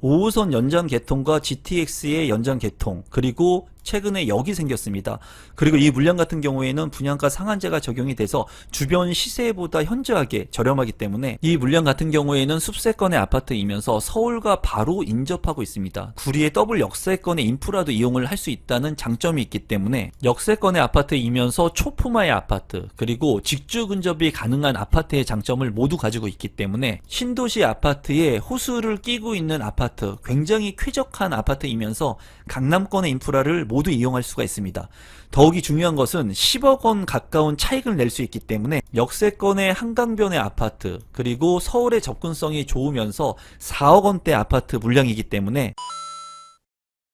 5호선 연장 개통과 GTX의 연장 개통, 그리고 최근에 역이 생겼습니다. 그리고 이 물량 같은 경우에는 분양가 상한제가 적용이 돼서 주변 시세보다 현저하게 저렴하기 때문에 이 물량 같은 경우에는 숲세권의 아파트이면서 서울과 바로 인접하고 있습니다. 구리의 더블 역세권의 인프라도 이용을 할 수 있다는 장점이 있기 때문에 역세권의 아파트이면서 초품화의 아파트, 그리고 직주 근접이 가능한 아파트의 장점을 모두 가지고 있기 때문에 신도시 아파트에 호수를 끼고 있는 아파트, 굉장히 쾌적한 아파트이면서 강남권의 인프라를 모두 이용할 수가 있습니다. 더욱이 중요한 것은 10억 원 가까운 차익을 낼 수 있기 때문에 역세권의 한강변의 아파트, 그리고 서울의 접근성이 좋으면서 4억 원대 아파트 물량이기 때문에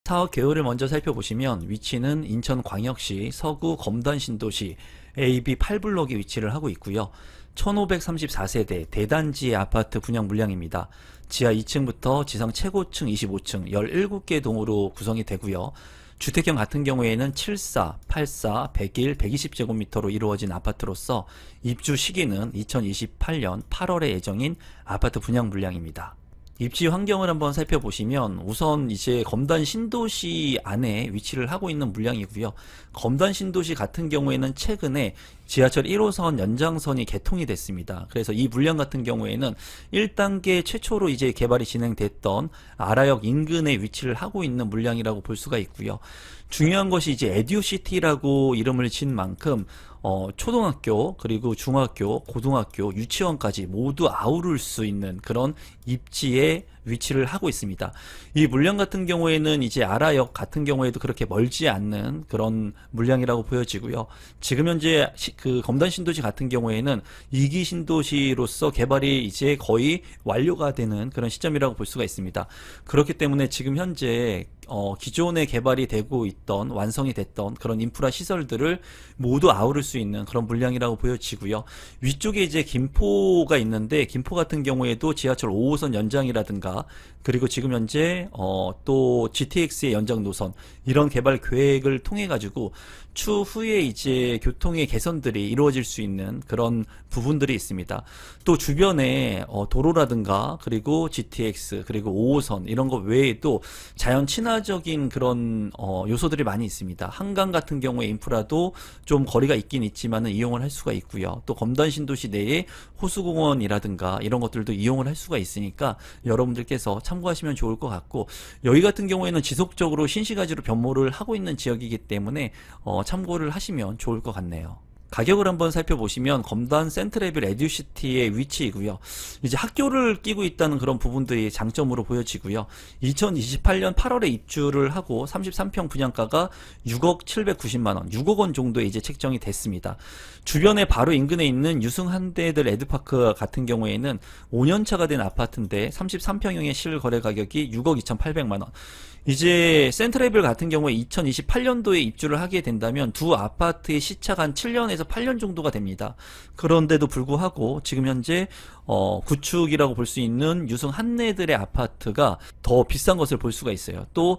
사업 개요를 먼저 살펴보시면 위치는 인천광역시 서구 검단 신도시 AB 8블록에 위치를 하고 있고요. 1534세대 대단지의 아파트 분양 물량입니다. 지하 2층부터 지상 최고층 25층 17개 동으로 구성이 되고요. 주택형 같은 경우에는 74, 84, 101, 120제곱미터로 이루어진 아파트로서 입주 시기는 2028년 8월에 예정인 아파트 분양 물량입니다. 입지 환경을 한번 살펴보시면 우선 이제 검단 신도시 안에 위치를 하고 있는 물량이고요. 검단 신도시 같은 경우에는 최근에 지하철 1호선 연장선이 개통이 됐습니다. 그래서 이 물량 같은 경우에는 1단계 최초로 이제 개발이 진행됐던 아라역 인근에 위치를 하고 있는 물량이라고 볼 수가 있고요. 중요한 것이 이제 에듀시티라고 이름을 진 만큼 초등학교, 그리고 중학교, 고등학교, 유치원까지 모두 아우를 수 있는 그런 입지에 위치를 하고 있습니다. 이 물량 같은 경우에는 이제 아라역 같은 경우에도 그렇게 멀지 않는 그런 물량이라고 보여지고요. 지금 현재 그 검단 신도시 같은 경우에는 2기 신도시로서 개발이 이제 거의 완료가 되는 그런 시점이라고 볼 수가 있습니다. 그렇기 때문에 지금 현재 기존에 개발이 되고 있던, 완성이 됐던 그런 인프라 시설들을 모두 아우를 수 있는 그런 물량이라고 보여지고요. 위쪽에 이제 김포가 있는데, 김포 같은 경우에도 지하철 5호선 연장이라든가, 그리고 지금 현재 또 GTX의 연장 노선, 이런 개발 계획을 통해 가지고 추후에 이제 교통의 개선들이 이루어질 수 있는 그런 부분들이 있습니다. 또 주변에 도로라든가, 그리고 GTX, 그리고 5호선 이런 것 외에도 자연 친화적인 그런 요소들이 많이 있습니다. 한강 같은 경우에 인프라도 좀 거리가 있긴 있지만은 이용을 할 수가 있고요. 또 검단 신도시 내에 호수공원이라든가 이런 것들도 이용을 할 수가 있으니까 여러분들께서 참고하시면 좋을 것 같고, 여기 같은 경우에는 지속적으로 신시가지로 변모를 하고 있는 지역이기 때문에 참고를 하시면 좋을 것 같네요. 가격을 한번 살펴보시면 검단 센트레빌 에듀시티의 위치이고요. 이제 학교를 끼고 있다는 그런 부분들이 장점으로 보여지고요. 2028년 8월에 입주를 하고 33평 분양가가 6억 790만원, 6억 원 정도에 이제 책정이 됐습니다. 주변에 바로 인근에 있는 유승한대들 에드파크 같은 경우에는 5년차가 된 아파트인데 33평형의 실거래 가격이 6억 2,800만원. 이제 센트레빌 같은 경우에 2028년도에 입주를 하게 된다면 두 아파트의 시차가 한 7년에서 8년 정도가 됩니다. 그런데도 불구하고 지금 현재 구축이라고 볼 수 있는 유승 한내들의 아파트가 더 비싼 것을 볼 수가 있어요. 또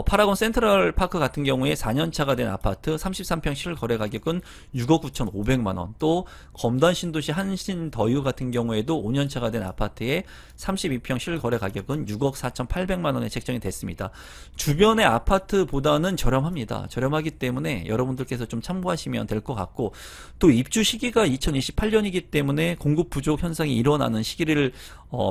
파라곤 센트럴 파크 같은 경우에 4년차가 된 아파트 33평 실거래 가격은 6억 9,500만원, 또 검단 신도시 한신더유 같은 경우에도 5년차가 된 아파트의 32평 실거래 가격은 6억 4,800만원에 책정이 됐습니다. 주변의 아파트보다는 저렴합니다. 저렴하기 때문에 여러분들께서 좀 참고하시면 될 것 같고, 또 입주 시기가 2028년이기 때문에 공급 부족 현상이 일어나는 시기를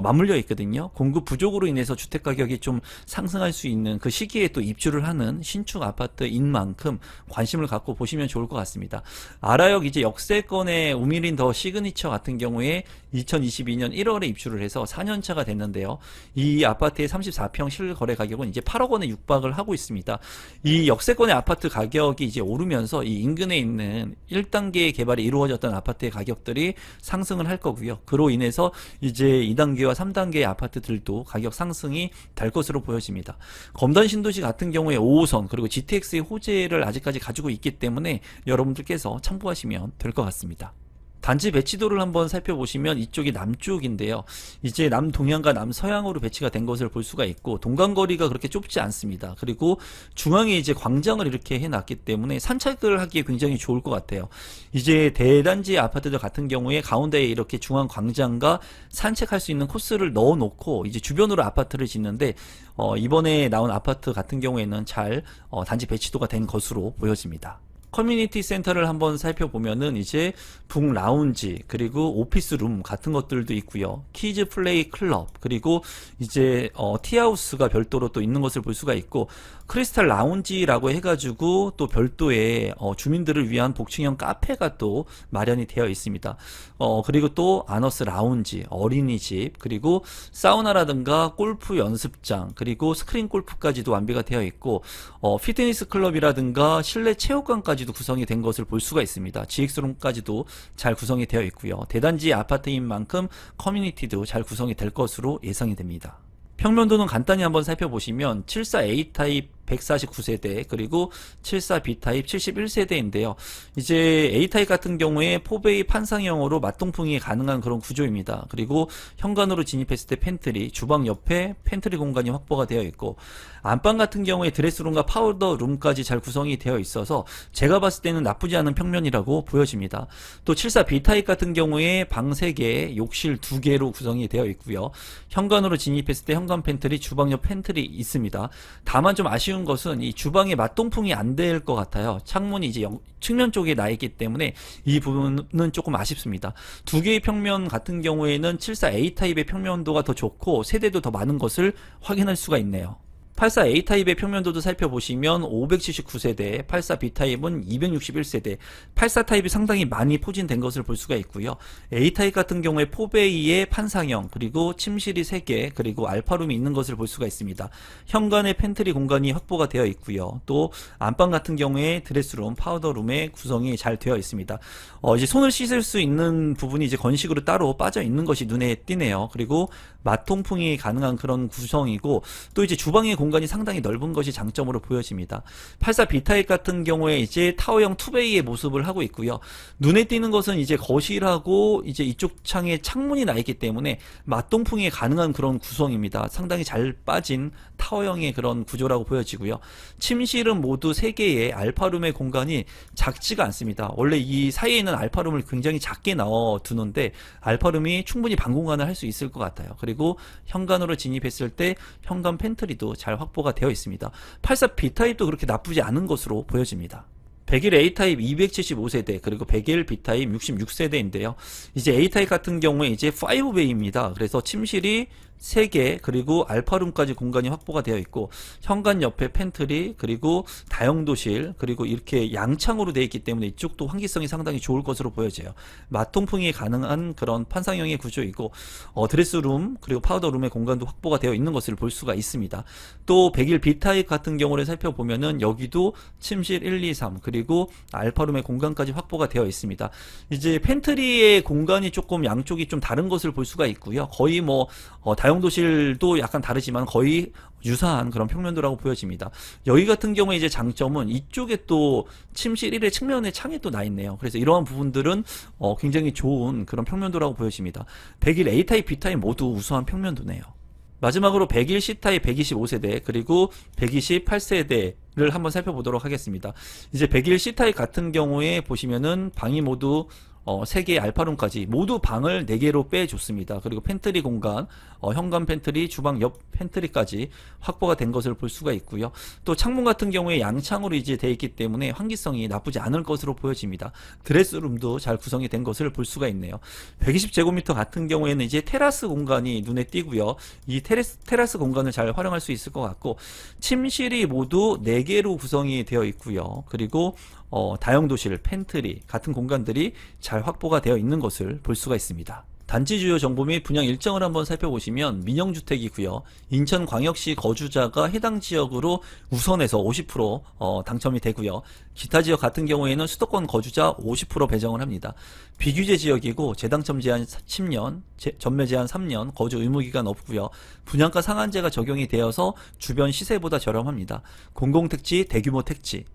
맞물려 있거든요. 공급 부족으로 인해서 주택 가격이 좀 상승할 수 있는 그 시기에 또 입주를 하는 신축 아파트인 만큼 관심을 갖고 보시면 좋을 것 같습니다. 아라역 이제 역세권의 우미린 더 시그니처 같은 경우에 2022년 1월에 입주를 해서 4년차가 됐는데요. 이 아파트의 34평 실거래 가격은 이제 8억 원에 육박을 하고 있습니다. 이 역세권의 아파트 가격이 이제 오르면서 이 인근에 있는 1단계 개발이 이루어졌던 아파트의 가격들이 상승을 할 거고요. 그로 인해서 이제 2단계와 3단계의 아파트들도 가격 상승이 될 것으로 보여집니다. 검단 신도시 같은 경우에 5호선 그리고 GTX의 호재를 아직까지 가지고 있기 때문에 여러분들께서 참고하시면 될 것 같습니다. 단지 배치도를 한번 살펴보시면 이쪽이 남쪽인데요. 이제 남동향과 남서향으로 배치가 된 것을 볼 수가 있고, 동간거리가 그렇게 좁지 않습니다. 그리고 중앙에 이제 광장을 이렇게 해놨기 때문에 산책을 하기에 굉장히 좋을 것 같아요. 이제 대단지 아파트들 같은 경우에 가운데에 이렇게 중앙 광장과 산책할 수 있는 코스를 넣어놓고 이제 주변으로 아파트를 짓는데, 이번에 나온 아파트 같은 경우에는 잘 단지 배치도가 된 것으로 보여집니다. 커뮤니티 센터를 한번 살펴보면은 이제 북 라운지, 그리고 오피스룸 같은 것들도 있고요. 키즈 플레이 클럽, 그리고 이제 티하우스가 별도로 또 있는 것을 볼 수가 있고, 크리스탈 라운지라고 해가지고 또 별도의 주민들을 위한 복층형 카페가 또 마련이 되어 있습니다. 그리고 또 아너스 라운지, 어린이집, 그리고 사우나라든가 골프 연습장, 그리고 스크린 골프까지도 완비가 되어 있고, 피트니스 클럽이라든가 실내 체육관까지도 구성이 된 것을 볼 수가 있습니다. GX룸까지도 잘 구성이 되어 있고요. 대단지 아파트인 만큼 커뮤니티도 잘 구성이 될 것으로 예상이 됩니다. 평면도는 간단히 한번 살펴보시면 74A 타입 149세대, 그리고 74B 타입 71세대인데요. 이제 A 타입 같은 경우에 포베이 판상형으로 맞동풍이 가능한 그런 구조입니다. 그리고 현관으로 진입했을 때 팬트리, 주방 옆에 팬트리 공간이 확보가 되어 있고, 안방 같은 경우에 드레스룸과 파우더 룸까지 잘 구성이 되어 있어서 제가 봤을 때는 나쁘지 않은 평면이라고 보여집니다. 또 74B 타입 같은 경우에 방 3개, 욕실 2개로 구성이 되어 있고요. 현관으로 진입했을 때 현관 팬트리, 주방 옆 팬트리 있습니다. 다만 좀 아쉬운 것은 이 주방에 맞동풍이 안 될 것 같아요. 창문이 이제 측면 쪽에 나 있기 때문에 이 부분은 조금 아쉽습니다. 두 개의 평면 같은 경우에는 74A 타입의 평면도가 더 좋고 세대도 더 많은 것을 확인할 수가 있네요. 84A 타입의 평면도도 살펴보시면 579세대, 84B 타입은 261세대, 84 타입이 상당히 많이 포진된 것을 볼 수가 있고요. A 타입 같은 경우에 포베이의 판상형, 그리고 침실이 3개, 그리고 알파룸이 있는 것을 볼 수가 있습니다. 현관에 팬트리 공간이 확보가 되어 있고요. 또 안방 같은 경우에 드레스룸, 파우더룸의 구성이 잘 되어 있습니다. 이제 손을 씻을 수 있는 부분이 이제 건식으로 따로 빠져 있는 것이 눈에 띄네요. 그리고 맞통풍이 가능한 그런 구성이고, 또 이제 주방의 공간이 상당히 넓은 것이 장점으로 보여집니다. 84B 타입 같은 경우에 이제 타워형 투베이의 모습을 하고 있고요. 눈에 띄는 것은 이제 거실하고 이제 이쪽 창에 창문이 나 있기 때문에 맞동풍이 가능한 그런 구성입니다. 상당히 잘 빠진 타워형의 그런 구조라고 보여지고요. 침실은 모두 3개의 알파룸의 공간이 작지가 않습니다. 원래 이 사이에 있는 알파룸을 굉장히 작게 넣어 두는데 알파룸이 충분히 방 공간을 할 수 있을 것 같아요. 그리고 현관으로 진입했을 때 현관 팬트리도 잘 확보가 되어 있습니다. 84B 타입도 그렇게 나쁘지 않은 것으로 보여집니다. 101 A 타입 275세대, 그리고 101 B 타입 66세대인데요. 이제 A 타입 같은 경우에 이제 5베이입니다. 그래서 침실이 3개, 그리고 알파룸까지 공간이 확보가 되어 있고, 현관 옆에 팬트리, 그리고 다용도실, 그리고 이렇게 양창으로 되어 있기 때문에 이쪽도 환기성이 상당히 좋을 것으로 보여져요. 맞통풍이 가능한 그런 판상형의 구조이고, 드레스룸, 그리고 파우더룸의 공간도 확보가 되어 있는 것을 볼 수가 있습니다. 또 101 B 타입 같은 경우를 살펴보면은 여기도 침실 1, 2, 3, 그리고 알파룸의 공간까지 확보가 되어 있습니다. 이제 팬트리의 공간이 조금 양쪽이 좀 다른 것을 볼 수가 있고요. 거의 뭐 다용도실도 약간 다르지만 거의 유사한 그런 평면도라고 보여집니다. 여기 같은 경우에 이제 장점은 이쪽에 또 침실 1의 측면에 창이 또 나 있네요. 그래서 이러한 부분들은 굉장히 좋은 그런 평면도라고 보여집니다. 101 A 타입, B 타입 모두 우수한 평면도네요. 마지막으로 101 C 타입 125세대, 그리고 128세대를 한번 살펴보도록 하겠습니다. 이제 101 C 타입 같은 경우에 보시면은 방이 모두 3개의 알파룸까지 모두 방을 4개로 빼줬습니다. 그리고 팬트리 공간, 현관 팬트리, 주방 옆 팬트리까지 확보가 된 것을 볼 수가 있고요. 또 창문 같은 경우에 양창으로 이제 되어 있기 때문에 환기성이 나쁘지 않을 것으로 보여집니다. 드레스룸도 잘 구성이 된 것을 볼 수가 있네요. 120제곱미터 같은 경우에는 이제 테라스 공간이 눈에 띄고요. 이 테라스 공간을 잘 활용할 수 있을 것 같고, 침실이 모두 4개로 구성이 되어 있고요. 그리고 다용도실, 팬트리 같은 공간들이 잘 확보가 되어 있는 것을 볼 수가 있습니다. 단지 주요 정보 및 분양 일정을 한번 살펴보시면 민영주택이고요. 인천광역시 거주자가 해당 지역으로 우선해서 50% 당첨이 되고요. 기타 지역 같은 경우에는 수도권 거주자 50% 배정을 합니다. 비규제 지역이고 재당첨 제한 10년, 전매 제한 3년, 거주 의무기간 없고요. 분양가 상한제가 적용이 되어서 주변 시세보다 저렴합니다. 공공택지, 대규모 택지,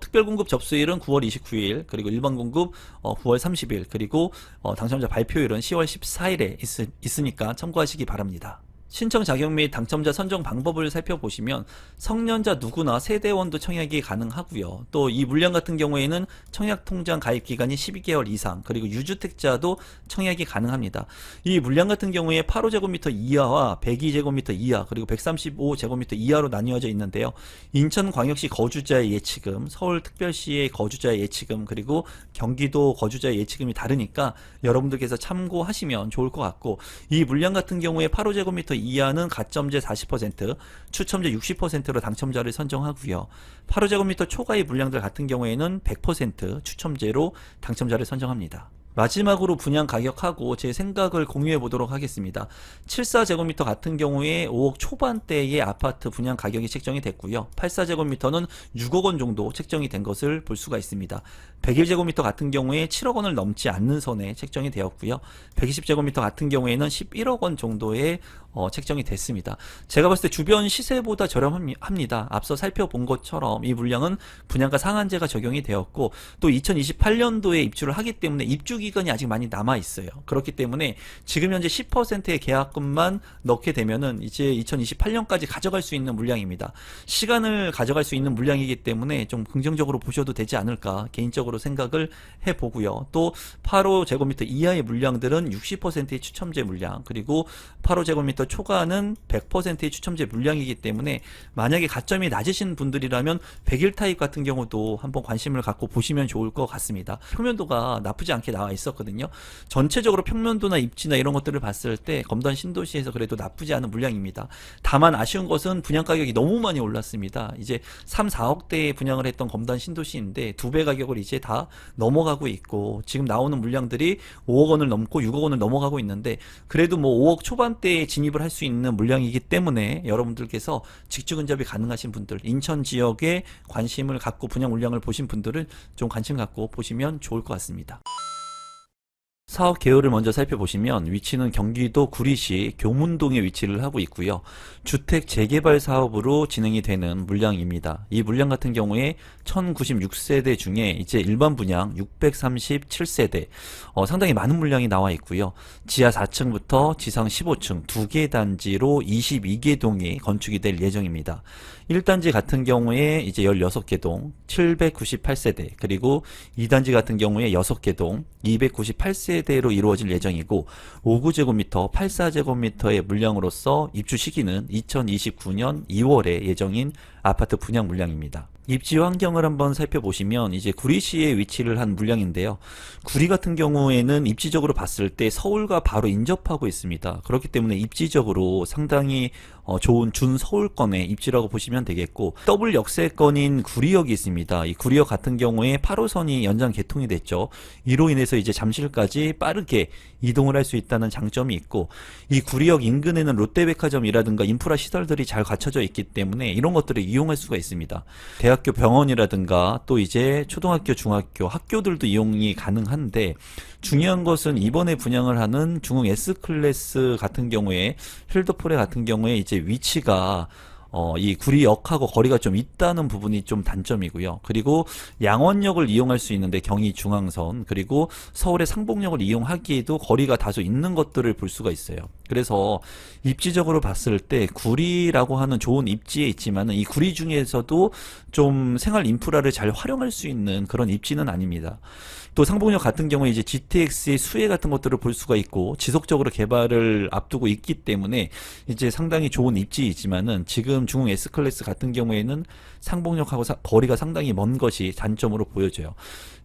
특별 공급 접수일은 9월 29일, 그리고 일반 공급 9월 30일, 그리고 당첨자 발표일은 10월 14일에 있으니까 참고하시기 바랍니다. 신청 자격 및 당첨자 선정 방법을 살펴보시면 성년자 누구나 세대원도 청약이 가능하고요. 또 이 물량 같은 경우에는 청약통장 가입 기간이 12개월 이상, 그리고 유주택자도 청약이 가능합니다. 이 물량 같은 경우에 8호제곱미터 이하와 102제곱미터 이하, 그리고 135제곱미터 이하로 나뉘어져 있는데요. 인천광역시 거주자의 예치금, 서울특별시의 거주자의 예치금, 그리고 경기도 거주자의 예치금이 다르니까 여러분들께서 참고하시면 좋을 것 같고, 이 물량 같은 경우에 8호제곱미터 이하는 가점제 40%, 추첨제 60%로 당첨자를 선정하고요. 8호제곱미터 초과의 물량들 같은 경우에는 100% 추첨제로 당첨자를 선정합니다. 마지막으로 분양 가격하고 제 생각을 공유해 보도록 하겠습니다. 74제곱미터 같은 경우에 5억 초반대의 아파트 분양 가격이 책정이 됐고요. 84제곱미터는 6억 원 정도 책정이 된 것을 볼 수가 있습니다. 101제곱미터 같은 경우에 7억 원을 넘지 않는 선에 책정이 되었고요. 120제곱미터 같은 경우에는 11억 원 정도의 책정이 됐습니다. 제가 봤을 때 주변 시세보다 저렴합니다. 앞서 살펴본 것처럼 이 물량은 분양가 상한제가 적용이 되었고, 또 2028년도에 입주를 하기 때문에 입주 기간이 아직 많이 남아 있어요. 그렇기 때문에 지금 현재 10%의 계약금만 넣게 되면은 이제 2028년까지 가져갈 수 있는 물량입니다. 시간을 가져갈 수 있는 물량이기 때문에 좀 긍정적으로 보셔도 되지 않을까 개인적으로 생각을 해보고요. 또 8호제곱미터 이하의 물량들은 60%의 추첨제 물량, 그리고 8호제곱미터 초과는 100%의 추첨제 물량이기 때문에 만약에 가점이 낮으신 분들이라면 100일 타입 같은 경우도 한번 관심을 갖고 보시면 좋을 것 같습니다. 평면도가 나쁘지 않게 나와 있었거든요. 전체적으로 평면도나 입지나 이런 것들을 봤을 때 검단 신도시에서 그래도 나쁘지 않은 물량입니다. 다만 아쉬운 것은 분양 가격이 너무 많이 올랐습니다. 이제 3, 4억대에 분양을 했던 검단 신도시인데 2배 가격을 이제 다 넘어가고 있고, 지금 나오는 물량들이 5억 원을 넘고 6억 원을 넘어가고 있는데, 그래도 뭐 5억 초반대에 진입을 할 수 있는 물량이기 때문에 여러분들께서 직주 근접이 가능하신 분들, 인천 지역에 관심을 갖고 분양 물량을 보신 분들은 좀 관심 갖고 보시면 좋을 것 같습니다. 사업 개요를 먼저 살펴보시면 위치는 경기도 구리시 교문동에 위치를 하고 있고요. 주택 재개발 사업으로 진행이 되는 물량입니다. 이 물량 같은 경우에 1096세대 중에 이제 일반 분양 637세대, 상당히 많은 물량이 나와 있고요. 지하 4층부터 지상 15층 2개 단지로 22개 동이 건축이 될 예정입니다. 1단지 같은 경우에 이제 16개 동 798세대, 그리고 2단지 같은 경우에 6개 동 298세대로 이루어질 예정이고, 59제곱미터 84제곱미터의 물량으로서 입주 시기는 2029년 2월에 예정인 아파트 분양 물량입니다. 입지 환경을 한번 살펴보시면 이제 구리시에 위치를 한 물량인데요. 구리 같은 경우에는 입지적으로 봤을 때 서울과 바로 인접하고 있습니다. 그렇기 때문에 입지적으로 상당히 좋은 준서울권의 입지라고 보시면 되겠고, 더블 역세권인 구리역이 있습니다. 이 구리역 같은 경우에 8호선이 연장 개통이 됐죠. 이로 인해서 이제 잠실까지 빠르게 이동을 할 수 있다는 장점이 있고, 이 구리역 인근에는 롯데백화점이라든가 인프라 시설들이 잘 갖춰져 있기 때문에 이런 것들을 이용할 수가 있습니다. 대학교 병원이라든가 또 이제 초등학교, 중학교, 학교들도 이용이 가능한데, 중요한 것은 이번에 분양을 하는 중흥 S클래스 같은 경우에, 힐더포레 같은 경우에 이제 위치가 이 구리역하고 거리가 좀 있다는 부분이 좀 단점이고요. 그리고 양원역을 이용할 수 있는데 경의 중앙선, 그리고 서울의 상봉역을 이용하기에도 거리가 다소 있는 것들을 볼 수가 있어요. 그래서 입지적으로 봤을 때 구리라고 하는 좋은 입지에 있지만은 이 구리 중에서도 좀 생활 인프라를 잘 활용할 수 있는 그런 입지는 아닙니다. 또 상봉역 같은 경우에 이제 GTX의 수혜 같은 것들을 볼 수가 있고, 지속적으로 개발을 앞두고 있기 때문에 이제 상당히 좋은 입지이지만은, 지금 중흥 S클래스 같은 경우에는 상봉역하고 거리가 상당히 먼 것이 단점으로 보여져요.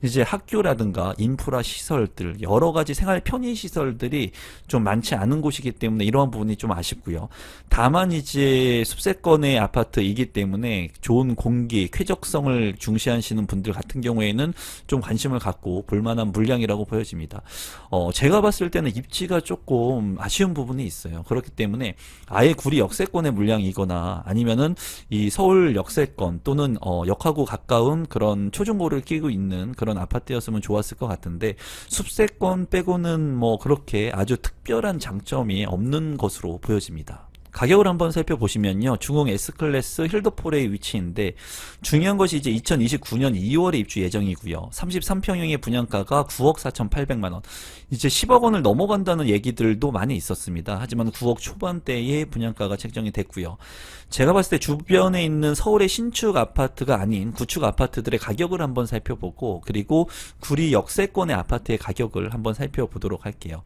이제 학교라든가 인프라 시설들, 여러 가지 생활 편의 시설들이 좀 많지 않은 곳이기 때문에 이러한 부분이 좀 아쉽고요. 다만 이제 숲세권의 아파트이기 때문에 좋은 공기, 쾌적성을 중시하시는 분들 같은 경우에는 좀 관심을 갖고 볼만한 물량이라고 보여집니다. 제가 봤을 때는 입지가 조금 아쉬운 부분이 있어요. 그렇기 때문에 아예 구리 역세권의 물량이거나 아니면은 이 서울 역세권 또는 역하고 가까운 그런 초중고를 끼고 있는 그런 아파트였으면 좋았을 것 같은데, 숲세권 빼고는 뭐 그렇게 아주 특별한 장점이 없는 것으로 보여집니다. 가격을 한번 살펴보시면요. 중흥 S클래스 힐더폴의 위치인데 중요한 것이 이제 2029년 2월에 입주 예정이고요. 33평형의 분양가가 9억 4,800만원. 이제 10억 원을 넘어간다는 얘기들도 많이 있었습니다. 하지만 9억 초반대의 분양가가 책정이 됐고요. 제가 봤을 때 주변에 있는 서울의 신축 아파트가 아닌 구축 아파트들의 가격을 한번 살펴보고 그리고 구리 역세권의 아파트의 가격을 한번 살펴보도록 할게요.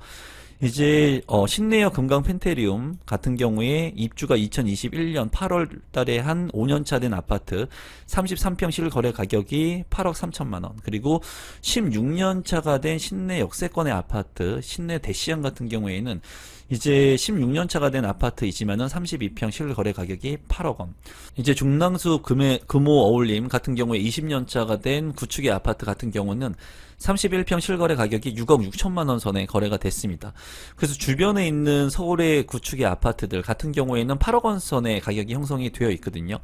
이제 신내역 금강 펜테리움 같은 경우에 입주가 2021년 8월 달에 한 5년차 된 아파트 33평 실거래 가격이 8억 3천만 원. 그리고 16년차가 된 신내 역세권의 아파트 신내 대시양 같은 경우에는 이제 16년차가 된 아파트이지만은 32평 실거래 가격이 8억 원. 이제 중랑수 금호 어울림 같은 경우에 20년차가 된 구축의 아파트 같은 경우는 31평 실거래 가격이 6억 6천만 원 선에 거래가 됐습니다. 그래서 주변에 있는 서울의 구축의 아파트들 같은 경우에는 8억 원 선의 가격이 형성이 되어 있거든요.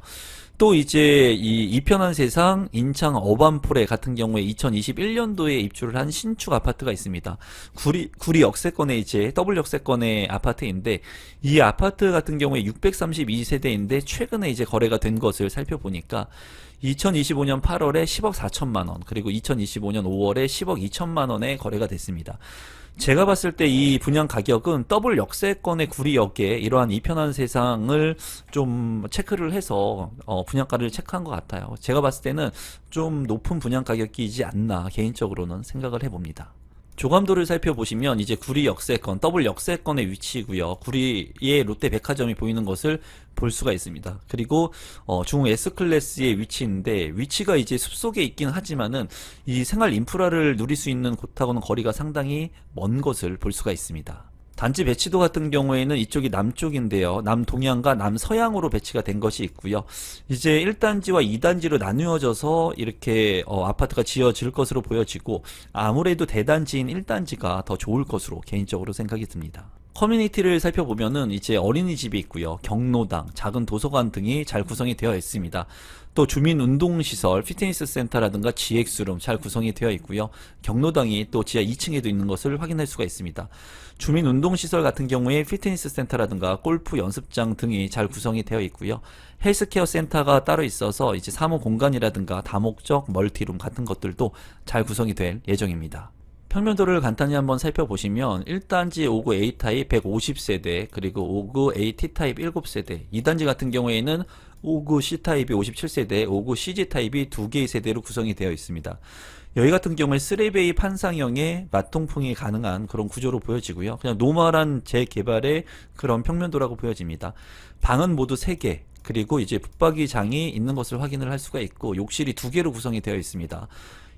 또 이제 이 이편한 세상 인창 어반포레 같은 경우에 2021년도에 입주를 한 신축 아파트가 있습니다. 구리 역세권의 이제 더블 역세권의 아파트인데 이 아파트 같은 경우에 632세대인데 최근에 이제 거래가 된 것을 살펴보니까 2025년 8월에 10억 4천만 원, 그리고 2025년 5월에 10억 2천만 원에 거래가 됐습니다. 제가 봤을 때 이 분양 가격은 더블 역세권의 구리역에 이러한 이편한 세상을 좀 체크를 해서 분양가를 체크한 것 같아요. 제가 봤을 때는 좀 높은 분양 가격이지 않나 개인적으로는 생각을 해봅니다. 조감도를 살펴보시면 이제 구리 역세권, 더블 역세권의 위치이고요. 구리의 롯데백화점이 보이는 것을 볼 수가 있습니다. 그리고 중흥 S클래스의 위치인데 위치가 이제 숲속에 있긴 하지만은 이 생활 인프라를 누릴 수 있는 곳하고는 거리가 상당히 먼 것을 볼 수가 있습니다. 단지 배치도 같은 경우에는 이쪽이 남쪽인데요. 남동향과 남서향으로 배치가 된 것이 있고요. 이제 1단지와 2단지로 나누어져서 이렇게 아파트가 지어질 것으로 보여지고 아무래도 대단지인 1단지가 더 좋을 것으로 개인적으로 생각이 듭니다. 커뮤니티를 살펴보면은 이제 어린이집이 있고요. 경로당, 작은 도서관 등이 잘 구성이 되어 있습니다. 또 주민 운동시설, 피트니스 센터라든가 GX룸 잘 구성이 되어 있고요. 경로당이 또 지하 2층에도 있는 것을 확인할 수가 있습니다. 주민 운동시설 같은 경우에 피트니스 센터라든가 골프 연습장 등이 잘 구성이 되어 있고요. 헬스케어 센터가 따로 있어서 이제 사무 공간이라든가 다목적 멀티룸 같은 것들도 잘 구성이 될 예정입니다. 평면도를 간단히 한번 살펴보시면 1단지 5구 A타입 150세대, 그리고 5구 AT타입 7세대, 2단지 같은 경우에는 5구 C타입이 57세대, 5구 CG타입이 2개의 세대로 구성이 되어 있습니다. 여기 같은 경우에 3베이 판상형의 맞통풍이 가능한 그런 구조로 보여지고요. 그냥 노멀한 재개발의 그런 평면도라고 보여집니다. 방은 모두 3개, 그리고 이제 붙박이장이 있는 것을 확인을 할 수가 있고 욕실이 2개로 구성이 되어 있습니다.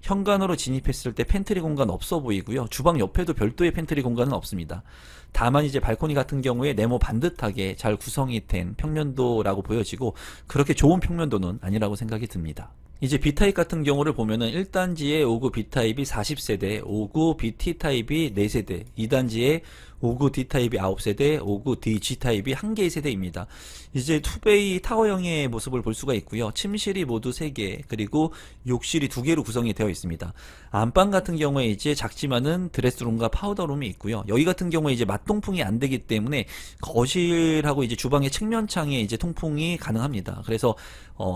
현관으로 진입했을 때 팬트리 공간 없어 보이고요. 주방 옆에도 별도의 팬트리 공간은 없습니다. 다만 이제 발코니 같은 경우에 네모 반듯하게 잘 구성이 된 평면도라고 보여지고 그렇게 좋은 평면도는 아니라고 생각이 듭니다. 이제 B타입 같은 경우를 보면은 1단지에 5구 B타입이 40세대, 5구 BT타입이 4세대, 2단지에 5구 D타입이 9세대, 5구 DG타입이 1개의 세대입니다. 이제 투베이 타워형의 모습을 볼 수가 있고요. 침실이 모두 3개, 그리고 욕실이 2개로 구성이 되어 있습니다. 안방 같은 경우에 이제 작지만은 드레스룸과 파우더룸이 있고요. 여기 같은 경우에 이제 맞통풍이 안 되기 때문에 거실하고 이제 주방의 측면창에 이제 통풍이 가능합니다. 그래서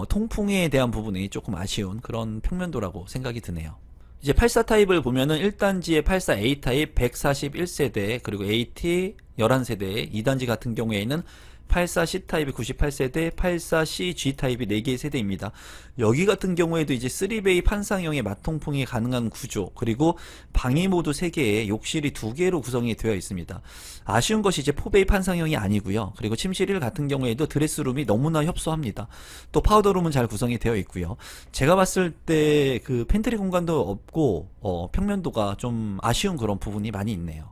통풍에 대한 부분이 조금 아쉬운 그런 평면도라고 생각이 드네요. 이제 84타입을 보면은 1단지에 84A타입 141세대, 그리고 AT 11세대, 2단지 같은 경우에는 84C타입이 98세대, 84CG타입이 4개의 세대입니다. 여기 같은 경우에도 이제 3베이 판상형의 맞통풍이 가능한 구조, 그리고 방이 모두 3개에 욕실이 2개로 구성이 되어 있습니다. 아쉬운 것이 이제 4베이 판상형이 아니고요. 그리고 침실 1 같은 경우에도 드레스룸이 너무나 협소합니다. 또 파우더룸은 잘 구성이 되어 있고요. 제가 봤을 때 그 팬트리 공간도 없고 평면도가 좀 아쉬운 그런 부분이 많이 있네요.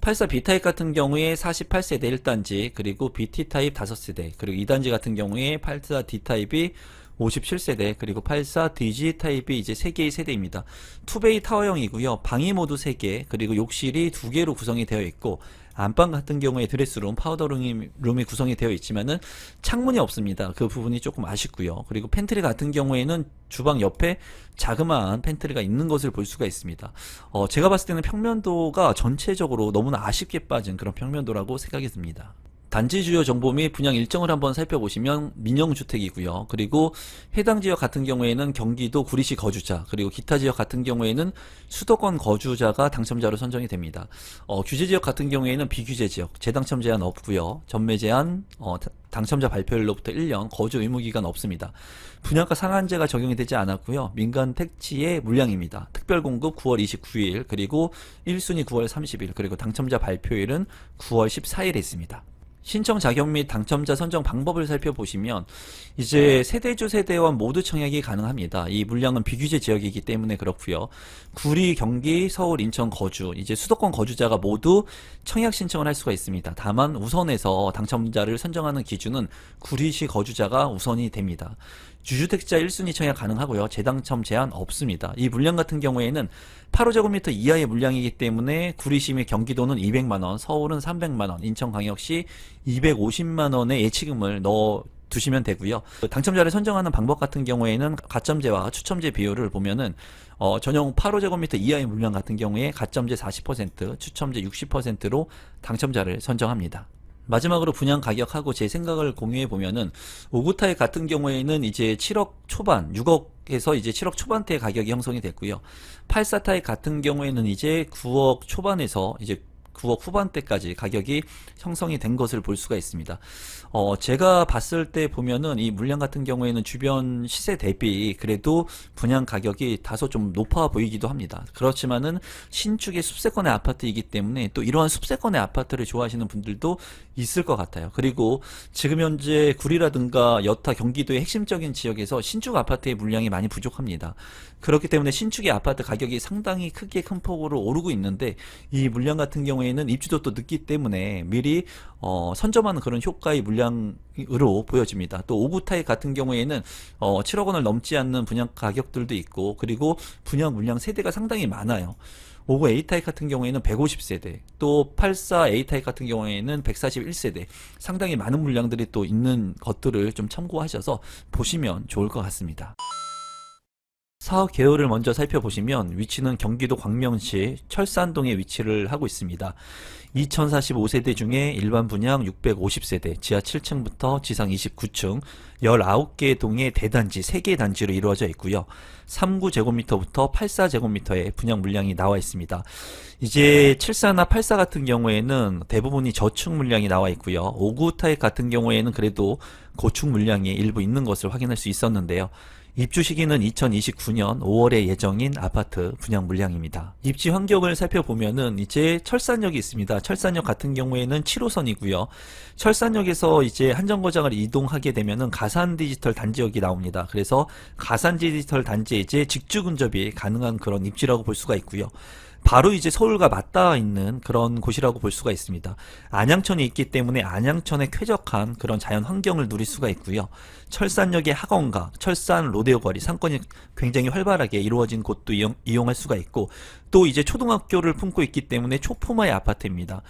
84 B타입 같은 경우에 48세대 1단지, 그리고 BT타입 5세대, 그리고 2단지 같은 경우에 84 D타입이 57세대, 그리고 84 DG타입이 이제 3개의 세대입니다. 투베이 타워형이고요. 방이 모두 3개, 그리고 욕실이 2개로 구성이 되어 있고 안방 같은 경우에 드레스룸, 파우더룸이 구성이 되어 있지만은 창문이 없습니다. 그 부분이 조금 아쉽고요. 그리고 팬트리 같은 경우에는 주방 옆에 자그마한 팬트리가 있는 것을 볼 수가 있습니다. 제가 봤을 때는 평면도가 전체적으로 너무나 아쉽게 빠진 그런 평면도라고 생각이 듭니다. 단지 주요 정보 및 분양 일정을 한번 살펴보시면 민영주택이고요. 그리고 해당 지역 같은 경우에는 경기도 구리시 거주자, 그리고 기타 지역 같은 경우에는 수도권 거주자가 당첨자로 선정이 됩니다. 규제 지역 같은 경우에는 비규제 지역, 재당첨 제한 없고요. 전매 제한, 당첨자 발표일로부터 1년, 거주 의무 기간 없습니다. 분양가 상한제가 적용이 되지 않았고요. 민간 택지의 물량입니다. 특별 공급 9월 29일, 그리고 1순위 9월 30일, 그리고 당첨자 발표일은 9월 14일에 있습니다. 신청 자격 및 당첨자 선정 방법을 살펴보시면 이제 세대주 세대원 모두 청약이 가능합니다. 이 물량은 비규제 지역이기 때문에 그렇고요. 구리, 경기, 서울, 인천 거주, 이제 수도권 거주자가 모두 청약 신청을 할 수가 있습니다. 다만 우선에서 당첨자를 선정하는 기준은 구리시 거주자가 우선이 됩니다. 주주택자 1순위 청약 가능하고요. 재당첨 제한 없습니다. 이 물량 같은 경우에는 8호제곱미터 이하의 물량이기 때문에 구리시 및 경기도는 200만원, 서울은 300만원, 인천광역시 250만원의 예치금을 넣어 두시면 되고요. 당첨자를 선정하는 방법 같은 경우에는 가점제와 추첨제 비율을 보면은 전용 8호제곱미터 이하의 물량 같은 경우에 가점제 40%, 추첨제 60%로 당첨자를 선정합니다. 마지막으로 분양 가격하고 제 생각을 공유해 보면은 오구타입 같은 경우에는 이제 7억 초반, 6억에서 이제 7억 초반대 가격이 형성이 됐고요. 84타입 같은 경우에는 이제 9억 초반에서 이제 9억 후반대까지 가격이 형성이 된 것을 볼 수가 있습니다. 제가 봤을 때 보면은 이 물량 같은 경우에는 주변 시세 대비 그래도 분양 가격이 다소 좀 높아 보이기도 합니다. 그렇지만은 신축의 숲세권의 아파트이기 때문에 또 이러한 숲세권의 아파트를 좋아하시는 분들도 있을 것 같아요. 그리고 지금 현재 구리라든가 여타 경기도의 핵심적인 지역에서 신축 아파트의 물량이 많이 부족합니다. 그렇기 때문에 신축의 아파트 가격이 상당히 크게 큰 폭으로 오르고 있는데 이 물량 같은 경우에는 입주도 또 늦기 때문에 미리 선점하는 그런 효과의 물량으로 보여집니다. 또 5구 타입 같은 경우에는 7억 원을 넘지 않는 분양 가격들도 있고 그리고 분양 물량 세대가 상당히 많아요. 59 A타입 같은 경우에는 150세대, 또 84 A타입 같은 경우에는 141세대, 상당히 많은 물량들이 또 있는 것들을 좀 참고하셔서 보시면 좋을 것 같습니다. 사업 개요를 먼저 살펴보시면 위치는 경기도 광명시 철산동에 위치를 하고 있습니다. 2045세대 중에 일반 분양 650세대, 지하 7층부터 지상 29층, 19개 동의 대단지 3개 단지로 이루어져 있고요. 39제곱미터부터 84제곱미터의 분양 물량이 나와 있습니다. 이제 74나 84 같은 경우에는 대부분이 저축 물량이 나와 있고요. 59 타입 같은 경우에는 그래도 고축 물량이 일부 있는 것을 확인할 수 있었는데요. 입주 시기는 2029년 5월에 예정인 아파트 분양 물량입니다. 입지 환경을 살펴보면은 이제 철산역이 있습니다. 철산역 같은 경우에는 7호선이고요. 철산역에서 이제 한정거장을 이동하게 되면은 가산 디지털 단지역이 나옵니다. 그래서 가산 디지털 단지에 이제 직주 근접이 가능한 그런 입지라고 볼 수가 있고요. 바로 이제 서울과 맞닿아 있는 그런 곳이라고 볼 수가 있습니다. 안양천이 있기 때문에 안양천에 쾌적한 그런 자연 환경을 누릴 수가 있고요. 철산역의 학원가, 철산 로데오 거리, 상권이 굉장히 활발하게 이루어진 곳도 이용할 수가 있고 또 이제 초등학교를 품고 있기 때문에 초품화의 아파트입니다.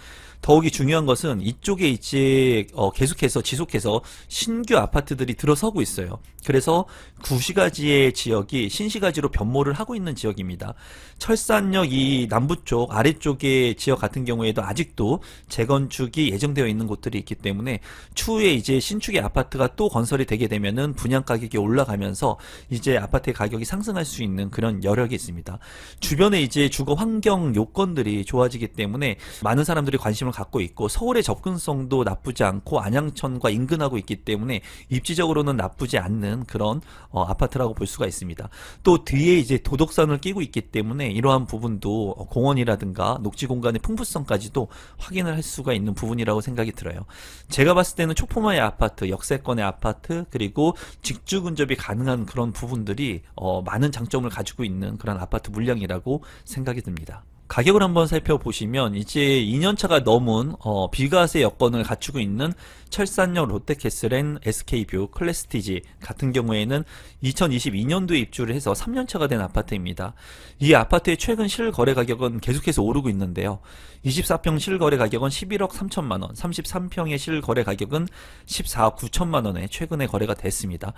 더욱이 중요한 것은 이쪽에 이제 계속해서 지속해서 신규 아파트들이 들어서고 있어요. 그래서 구시가지의 지역이 신시가지로 변모를 하고 있는 지역입니다. 철산역 이 남부 쪽 아래쪽의 지역 같은 경우에도 아직도 재건축이 예정되어 있는 곳들이 있기 때문에 추후에 이제 신축의 아파트가 또 건설이 되게 되면은 분양 가격이 올라가면서 이제 아파트의 가격이 상승할 수 있는 그런 여력이 있습니다. 주변에 이제 주거 환경 요건들이 좋아지기 때문에 많은 사람들이 관심을 갖고 있고 서울의 접근성도 나쁘지 않고 안양천과 인근하고 있기 때문에 입지적으로는 나쁘지 않는 그런 아파트라고 볼 수가 있습니다. 또 뒤에 이제 도덕산을 끼고 있기 때문에 이러한 부분도 공원이라든가 녹지 공간의 풍부성까지도 확인을 할 수가 있는 부분이라고 생각이 들어요. 제가 봤을 때는 초품화의 아파트, 역세권의 아파트, 그리고 직주 근접이 가능한 그런 부분들이 많은 장점을 가지고 있는 그런 아파트 물량이라고 생각이 듭니다. 가격을 한번 살펴보시면 이제 2년차가 넘은 비과세 여건을 갖추고 있는 철산역 롯데캐슬앤 SK뷰 클래스티지 같은 경우에는 2022년도에 입주를 해서 3년차가 된 아파트입니다. 이 아파트의 최근 실거래 가격은 계속해서 오르고 있는데요. 24평 실거래 가격은 11억 3천만원, 33평의 실거래 가격은 14억 9천만원에 최근에 거래가 됐습니다.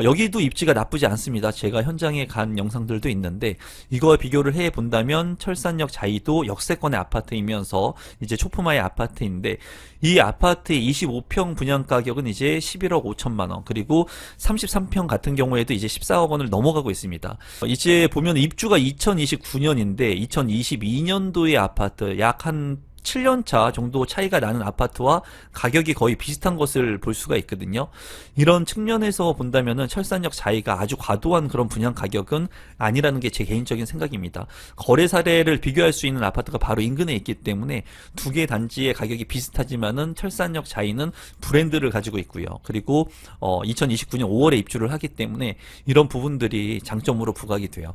여기도 입지가 나쁘지 않습니다. 제가 현장에 간 영상들도 있는데 이거와 비교를 해 본다면 철산역 자이도 역세권의 아파트이면서 이제 초품화의 아파트인데 이 아파트의 25평 분양 가격은 이제 11억 5천만원, 그리고 33평 같은 경우에도 이제 14억 원을 넘어가고 있습니다. 이제 보면 입주가 2029년인데 2022년도의 아파트 약 한 7년차 정도 차이가 나는 아파트와 가격이 거의 비슷한 것을 볼 수가 있거든요. 이런 측면에서 본다면은 철산역 자이가 아주 과도한 그런 분양 가격은 아니라는 게 제 개인적인 생각입니다. 거래 사례를 비교할 수 있는 아파트가 바로 인근에 있기 때문에 두 개 단지의 가격이 비슷하지만은 철산역 자이는 브랜드를 가지고 있고요. 그리고 2029년 5월에 입주를 하기 때문에 이런 부분들이 장점으로 부각이 돼요.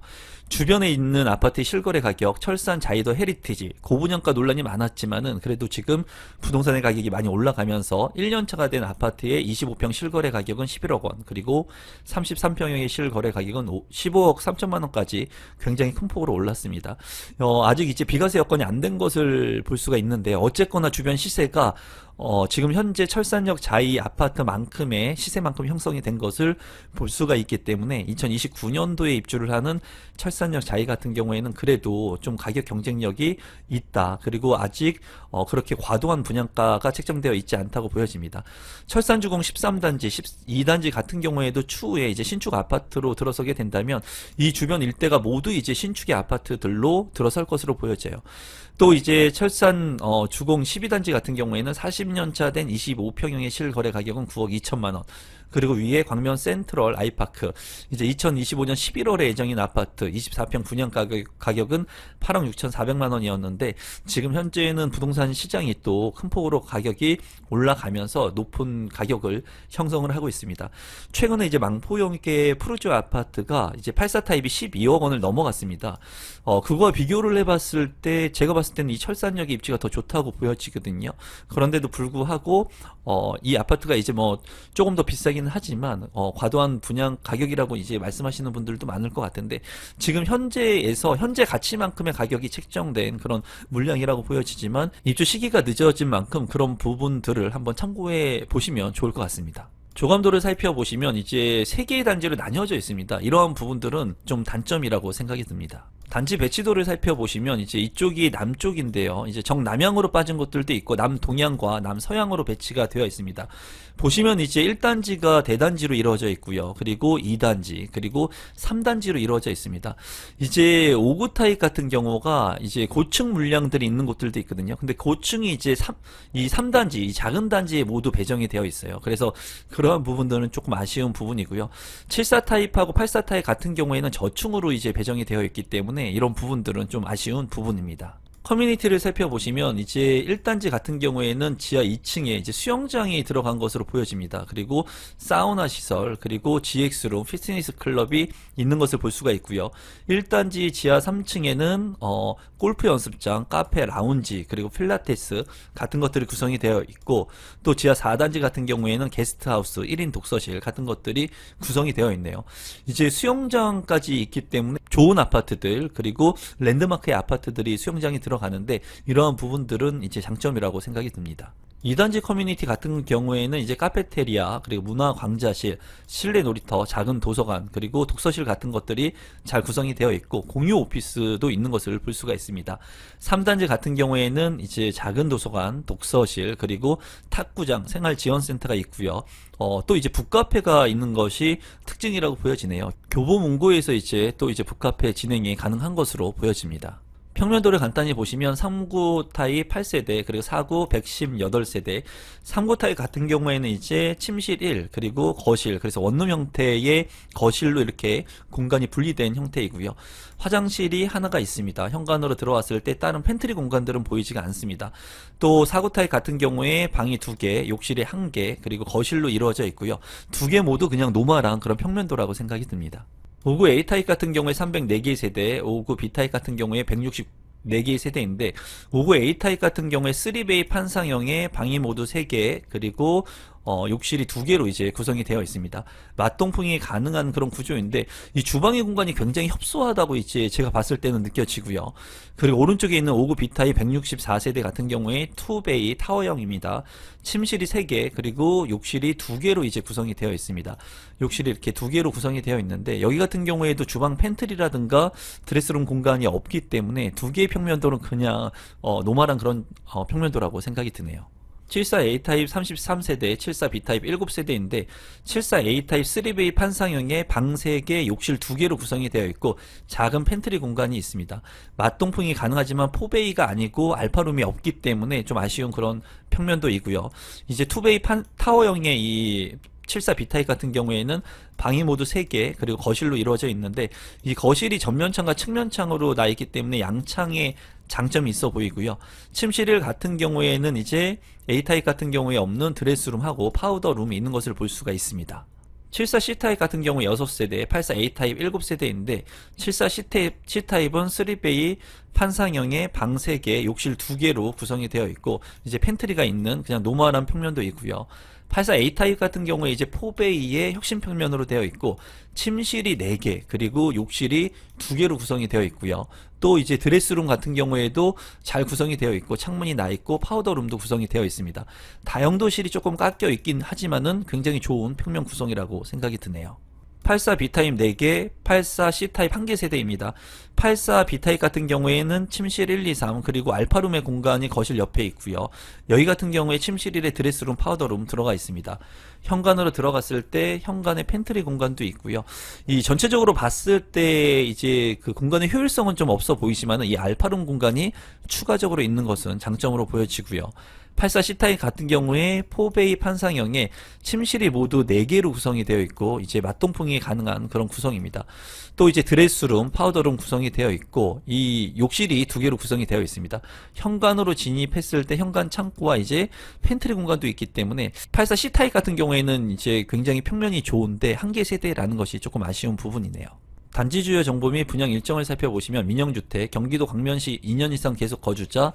주변에 있는 아파트의 실거래 가격, 철산 자이더 헤리티지 고분양가 논란이 많았지만은 그래도 지금 부동산의 가격이 많이 올라가면서 1년차가 된 아파트의 25평 실거래 가격은 11억 원, 그리고 33평형의 실거래 가격은 15억 3천만 원까지 굉장히 큰 폭으로 올랐습니다. 아직 이제 비과세 여건이 안 된 것을 볼 수가 있는데 어쨌거나 주변 시세가 지금 현재 철산역 자이 아파트만큼의 시세만큼 형성이 된 것을 볼 수가 있기 때문에 2029년도에 입주를 하는 철산역 자이 같은 경우에는 그래도 좀 가격 경쟁력이 있다. 그리고 아직 그렇게 과도한 분양가가 책정되어 있지 않다고 보여집니다. 철산주공 13단지, 12단지 같은 경우에도 추후에 이제 신축 아파트로 들어서게 된다면 이 주변 일대가 모두 이제 신축의 아파트들로 들어설 것으로 보여져요. 또 이제 철산 주공 12단지 같은 경우에는 40년차 된 25평형의 실거래 가격은 9억 2천만 원. 그리고 위에 광명 센트럴 아이파크 이제 2025년 11월에 예정인 아파트 24평 분양 가격은 8억 6,400만 원이었는데 지금 현재는 부동산 시장이 또 큰 폭으로 가격이 올라가면서 높은 가격을 형성을 하고 있습니다. 최근에 이제 망포형의 푸르지오 아파트가 이제 84 타입이 12억 원을 넘어갔습니다. 그거와 비교를 해봤을 때 제가 봤을 때는 이 철산역의 입지가 더 좋다고 보여지거든요. 그런데도 불구하고 이 아파트가 이제 뭐 조금 더 비싸긴 하지만 과도한 분양 가격이라고 이제 말씀하시는 분들도 많을 것 같은데 지금 현재 가치만큼의 가격이 책정된 그런 물량이라고 보여지지만 입주 시기가 늦어진 만큼 그런 부분들을 한번 참고해 보시면 좋을 것 같습니다. 조감도를 살펴보시면 이제 3개의 단지로 나뉘어져 있습니다. 이러한 부분들은 좀 단점이라고 생각이 듭니다. 단지 배치도를 살펴보시면 이제 이쪽이 남쪽인데요. 이제 정남향으로 빠진 곳들도 있고 남동향과 남서향으로 배치가 되어 있습니다. 보시면 이제 1단지가 대단지로 이루어져 있고요. 그리고 2단지, 그리고 3단지로 이루어져 있습니다. 이제 5구 타입 같은 경우가 이제 고층 물량들이 있는 곳들도 있거든요. 근데 고층이 이제 이 3단지, 이 작은 단지에 모두 배정이 되어 있어요. 그래서 그러한 부분들은 조금 아쉬운 부분이고요. 74 타입하고 84 타입 같은 경우에는 저층으로 이제 배정이 되어 있기 때문에 이런 부분들은 좀 아쉬운 부분입니다. 커뮤니티를 살펴보시면 이제 1단지 같은 경우에는 지하 2층에 이제 수영장이 들어간 것으로 보여집니다. 그리고 사우나 시설, 그리고 GX룸, 피트니스 클럽이 있는 것을 볼 수가 있고요. 1단지 지하 3층에는 골프 연습장, 카페, 라운지, 그리고 필라테스 같은 것들이 구성이 되어 있고 또 지하 4단지 같은 경우에는 게스트하우스, 1인 독서실 같은 것들이 구성이 되어 있네요. 이제 수영장까지 있기 때문에 좋은 아파트들 그리고 랜드마크의 아파트들이 수영장이 들어가는데 이러한 부분들은 이제 장점이라고 생각이 듭니다. 2단지 커뮤니티 같은 경우에는 이제 카페테리아, 그리고 문화 광자실, 실내 놀이터, 작은 도서관, 그리고 독서실 같은 것들이 잘 구성이 되어 있고 공유 오피스도 있는 것을 볼 수가 있습니다. 3단지 같은 경우에는 이제 작은 도서관, 독서실, 그리고 탁구장, 생활지원센터가 있고요. 또 이제 북카페가 있는 것이 특징이라고 보여지네요. 교보문고에서 이제 또 이제 북카페 진행이 가능한 것으로 보여집니다. 평면도를 간단히 보시면 3구 타입 8세대 그리고 4구 118세대 3구 타입 같은 경우에는 이제 침실 1 그리고 거실, 그래서 원룸 형태의 거실로 이렇게 공간이 분리된 형태이고요. 화장실이 하나가 있습니다. 현관으로 들어왔을 때 다른 팬트리 공간들은 보이지가 않습니다. 또 4구 타입 같은 경우에 방이 2개, 욕실이 1개, 그리고 거실로 이루어져 있고요. 2개 모두 그냥 노멀한 그런 평면도라고 생각이 듭니다. 5구 A타입 같은 경우에 304개 세대, 5구 B타입 같은 경우에 164 4개의 세대인데 59 A타입 같은 경우에 3베이 판상형의 방이 모두 3개 그리고 욕실이 2개로 이제 구성이 되어 있습니다. 맞동풍이 가능한 그런 구조인데 이 주방의 공간이 굉장히 협소하다고 이제 제가 봤을 때는 느껴지고요. 그리고 오른쪽에 있는 59 B타입 164세대 같은 경우에 2베이 타워형입니다. 침실이 3개 그리고 욕실이 2개로 이제 구성이 되어 있습니다. 욕실이 이렇게 2개로 구성이 되어 있는데 여기 같은 경우에도 주방 팬트리라든가 드레스룸 공간이 없기 때문에 2개의 평면도는 그냥 노멀한 그런 평면도라고 생각이 드네요. 74 A타입 33세대, 74 B타입 7세대인데 74 A타입 3베이 판상형의 방 3개, 욕실 2개로 구성이 되어 있고 작은 팬트리 공간이 있습니다. 맞동풍이 가능하지만 4베이가 아니고 알파룸이 없기 때문에 좀 아쉬운 그런 평면도이고요. 이제 2베이 타워형의 이 74 B타입 같은 경우에는 방이 모두 3개 그리고 거실로 이루어져 있는데 이 거실이 전면창과 측면창으로 나 있기 때문에 양창에 장점이 있어 보이고요. 침실 같은 경우에는 이제 A타입 같은 경우에 없는 드레스룸하고 파우더룸이 있는 것을 볼 수가 있습니다. 74 C타입 같은 경우 6세대, 84 A타입 7세대인데 74 C타입은 3베이 판상형의 방 3개, 욕실 2개로 구성이 되어 있고 이제 팬트리가 있는 그냥 노멀한 평면도 있고요. 84 A타입 같은 경우에 이제 4베이의 혁신 평면으로 되어 있고 침실이 4개 그리고 욕실이 2개로 구성이 되어 있고요. 또 이제 드레스룸 같은 경우에도 잘 구성이 되어 있고 창문이 나 있고 파우더룸도 구성이 되어 있습니다. 다용도실이 조금 깎여 있긴 하지만은 굉장히 좋은 평면 구성이라고 생각이 드네요. 84 B타입 4개, 84 C타입 1개 세대입니다. 84 B타입 같은 경우에는 침실 1, 2, 3 그리고 알파룸의 공간이 거실 옆에 있고요. 여기 같은 경우에 침실 1에 드레스룸, 파우더룸 들어가 있습니다. 현관으로 들어갔을 때 현관에 팬트리 공간도 있고요. 이 전체적으로 봤을 때 이제 그 공간의 효율성은 좀 없어 보이지만은 이 알파룸 공간이 추가적으로 있는 것은 장점으로 보여지고요. 84 C타입 같은 경우에 4베이 판상형에 침실이 모두 4개로 구성이 되어 있고 이제 맞동풍이 가능한 그런 구성입니다. 또 이제 드레스룸, 파우더룸 구성이 되어 있고 이 욕실이 2개로 구성이 되어 있습니다. 현관으로 진입했을 때 현관 창고와 이제 팬트리 공간도 있기 때문에 84 C타입 같은 경우에는 이제 굉장히 평면이 좋은데 한 개 세대라는 것이 조금 아쉬운 부분이네요. 단지 주요 정보 및 분양 일정을 살펴보시면 민영주택, 경기도 광명시 2년 이상 계속 거주자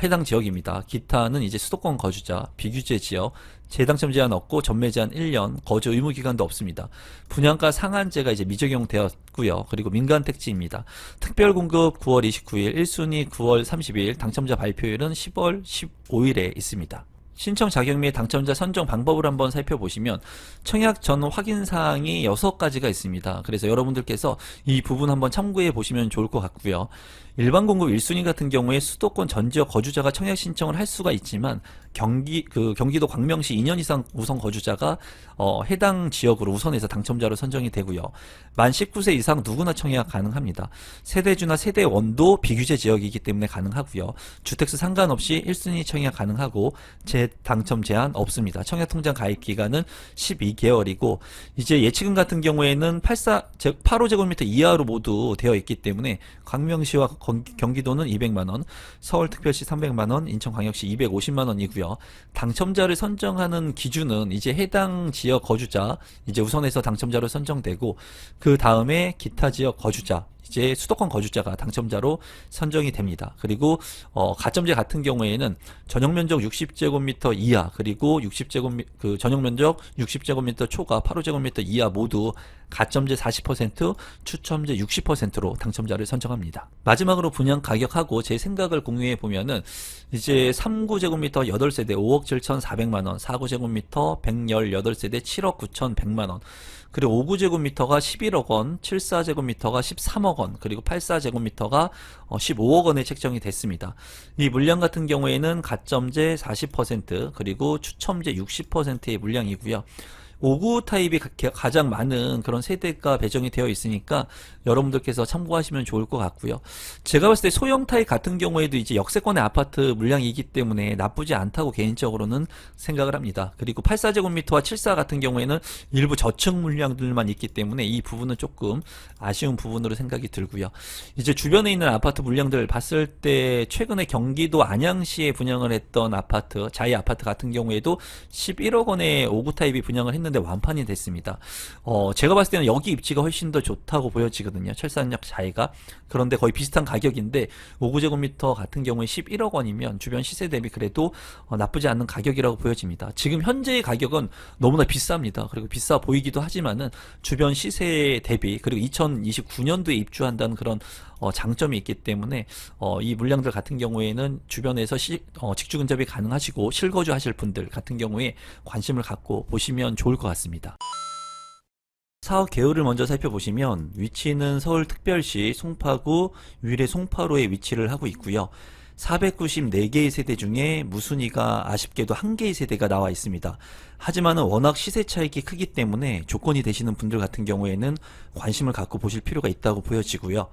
해당 지역입니다. 기타는 이제 수도권 거주자, 비규제 지역, 재당첨 제한 없고 전매 제한 1년, 거주 의무 기간도 없습니다. 분양가 상한제가 이제 미적용되었고요. 그리고 민간 택지입니다. 특별 공급 9월 29일, 1순위 9월 30일, 당첨자 발표일은 10월 15일에 있습니다. 신청 자격 및 당첨자 선정 방법을 한번 살펴보시면 청약 전 확인 사항이 6가지가 있습니다. 그래서 여러분들께서 이 부분 한번 참고해 보시면 좋을 것 같고요. 일반 공급 1순위 같은 경우에 수도권 전 지역 거주자가 청약 신청을 할 수가 있지만 경기도 광명시 2년 이상 우선 거주자가 해당 지역으로 우선해서 당첨자로 선정이 되고요. 만 19세 이상 누구나 청약 가능합니다. 세대주나 세대원도 비규제 지역이기 때문에 가능하고요. 주택수 상관없이 1순위 청약 가능하고 재당첨 제한 없습니다. 청약통장 가입 기간은 12개월이고 이제 예치금 같은 경우에는 85제곱미터 이하로 모두 되어 있기 때문에 광명시와 경기도는 200만원, 서울특별시 300만원, 인천광역시 250만원이고요. 당첨자를 선정하는 기준은 이제 해당 지역 거주자, 이제 우선해서 당첨자로 선정되고 그 다음에 기타 지역 거주자, 이제 수도권 거주자가 당첨자로 선정이 됩니다. 그리고 가점제 같은 경우에는 전용면적 60제곱미터 이하 그리고 전용면적 60제곱미터 초과 85제곱미터 이하 모두 가점제 40%, 추첨제 60%로 당첨자를 선정합니다. 마지막으로 분양 가격하고 제 생각을 공유해 보면은 이제 39제곱미터 8세대 5억 7,400만원, 49제곱미터 118세대 7억 9,100만원, 그리고 59제곱미터가 11억원, 74제곱미터가 13억원, 그리고 84제곱미터가 15억원에 책정이 됐습니다. 이 물량 같은 경우에는 가점제 40%, 그리고 추첨제 60%의 물량이고요. 59 타입이 가장 많은 그런 세대가 배정이 되어 있으니까 여러분들께서 참고하시면 좋을 것 같고요. 제가 봤을 때 소형 타입 같은 경우에도 이제 역세권의 아파트 물량이기 때문에 나쁘지 않다고 개인적으로는 생각을 합니다. 그리고 84제곱미터와 74 같은 경우에는 일부 저층 물량들만 있기 때문에 이 부분은 조금 아쉬운 부분으로 생각이 들고요. 이제 주변에 있는 아파트 물량들 봤을 때 최근에 경기도 안양시에 분양을 했던 아파트, 자이 아파트 같은 경우에도 11억 원에 59 타입이 분양을 했는데 했는데 완판이 됐습니다. 제가 봤을 때는 여기 입지가 훨씬 더 좋다고 보여지거든요. 철산역 자해가. 그런데 거의 비슷한 가격인데 5구제곱미터 같은 경우에 11억 원이면 주변 시세 대비 그래도 나쁘지 않은 가격이라고 보여집니다. 지금 현재의 가격은 너무나 비쌉니다. 그리고 비싸 보이기도 하지만은 주변 시세 대비 그리고 2029년도에 입주한다는 그런 장점이 있기 때문에 이 물량들 같은 경우에는 주변에서 직주 근접이 가능하시고 실거주 하실 분들 같은 경우에 관심을 갖고 보시면 좋을 것 같습니다. 사업 개요를 먼저 살펴보시면 위치는 서울특별시 송파구 위례 송파로에 위치를 하고 있고요. 494개의 세대 중에 무순위가 아쉽게도 1개의 세대가 나와 있습니다. 하지만 워낙 시세 차익이 크기 때문에 조건이 되시는 분들 같은 경우에는 관심을 갖고 보실 필요가 있다고 보여지고요.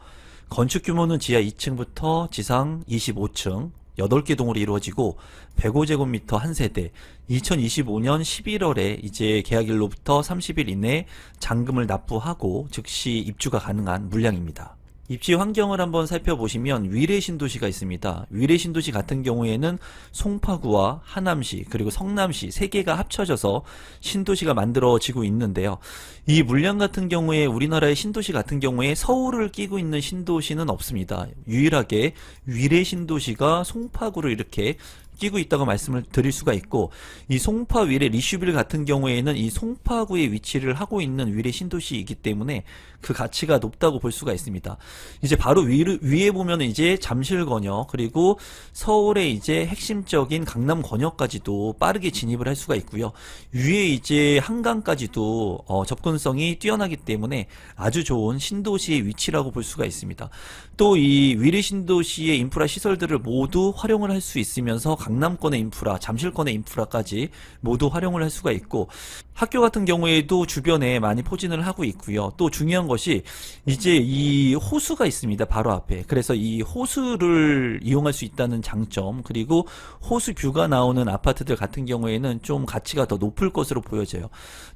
건축 규모는 지하 2층부터 지상 25층 8개 동으로 이루어지고 105제곱미터 한 세대 2025년 11월에 이제 계약일로부터 30일 이내 잔금을 납부하고 즉시 입주가 가능한 물량입니다. 입지 환경을 한번 살펴보시면 위례 신도시가 있습니다. 위례 신도시 같은 경우에는 송파구와 하남시 그리고 성남시 3개가 합쳐져서 신도시가 만들어지고 있는데요. 이 물량 같은 경우에 우리나라의 신도시 같은 경우에 서울을 끼고 있는 신도시는 없습니다. 유일하게 위례 신도시가 송파구를 이렇게 끼고 있다고 말씀을 드릴 수가 있고, 이 송파 위례 리슈빌 같은 경우에는 이 송파구에 위치를 하고 있는 위례 신도시이기 때문에 그 가치가 높다고 볼 수가 있습니다. 이제 바로 위에 보면 이제 잠실권역 그리고 서울의 이제 핵심적인 강남 권역까지도 빠르게 진입을 할 수가 있고요. 위에 이제 한강까지도 접근성이 뛰어나기 때문에 아주 좋은 신도시의 위치라고 볼 수가 있습니다. 또 이 위례 신도시의 인프라 시설들을 모두 활용을 할 수 있으면서 강남권의 인프라, 잠실권의 인프라까지 모두 활용을 할 수가 있고, 학교 같은 경우에도 주변에 많이 포진을 하고 있고요. 또 중요한 것이 이제 이 호수가 있습니다. 바로 앞에. 그래서 이 호수를 이용할 수 있다는 장점, 그리고 호수 뷰가 나오는 아파트들 같은 경우에는 좀 가치가 더 높을 것으로 보여져요.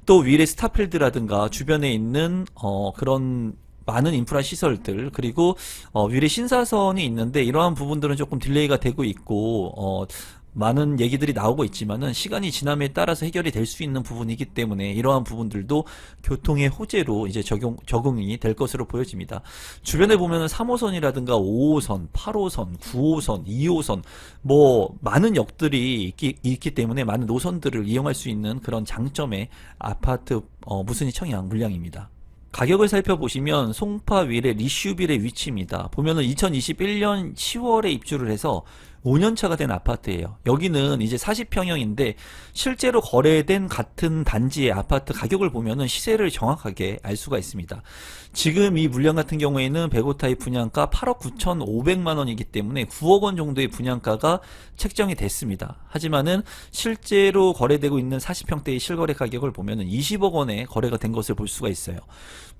또 위례 스타필드라든가 주변에 있는 그런 많은 인프라 시설들, 그리고 위례 신사선이 있는데 이러한 부분들은 조금 딜레이가 되고 있고 많은 얘기들이 나오고 있지만은 시간이 지남에 따라서 해결이 될 수 있는 부분이기 때문에 이러한 부분들도 교통의 호재로 이제 적응이 될 것으로 보여집니다. 주변에 보면은 3호선이라든가 5호선, 8호선, 9호선, 2호선 뭐 많은 역들이 있기 때문에 많은 노선들을 이용할 수 있는 그런 장점의 아파트 무순위 청약 물량입니다. 가격을 살펴보시면 송파 위례 리슈빌의 위치입니다. 보면은 2021년 10월에 입주를 해서 5년차가 된 아파트예요. 여기는 이제 40평형인데 실제로 거래된 같은 단지의 아파트 가격을 보면은 시세를 정확하게 알 수가 있습니다. 지금 이 물량 같은 경우에는 105 타입 분양가 8억 9,500만 원이기 때문에 9억 원 정도의 분양가가 책정이 됐습니다. 하지만은 실제로 거래되고 있는 40평대의 실거래 가격을 보면은 20억 원에 거래가 된 것을 볼 수가 있어요.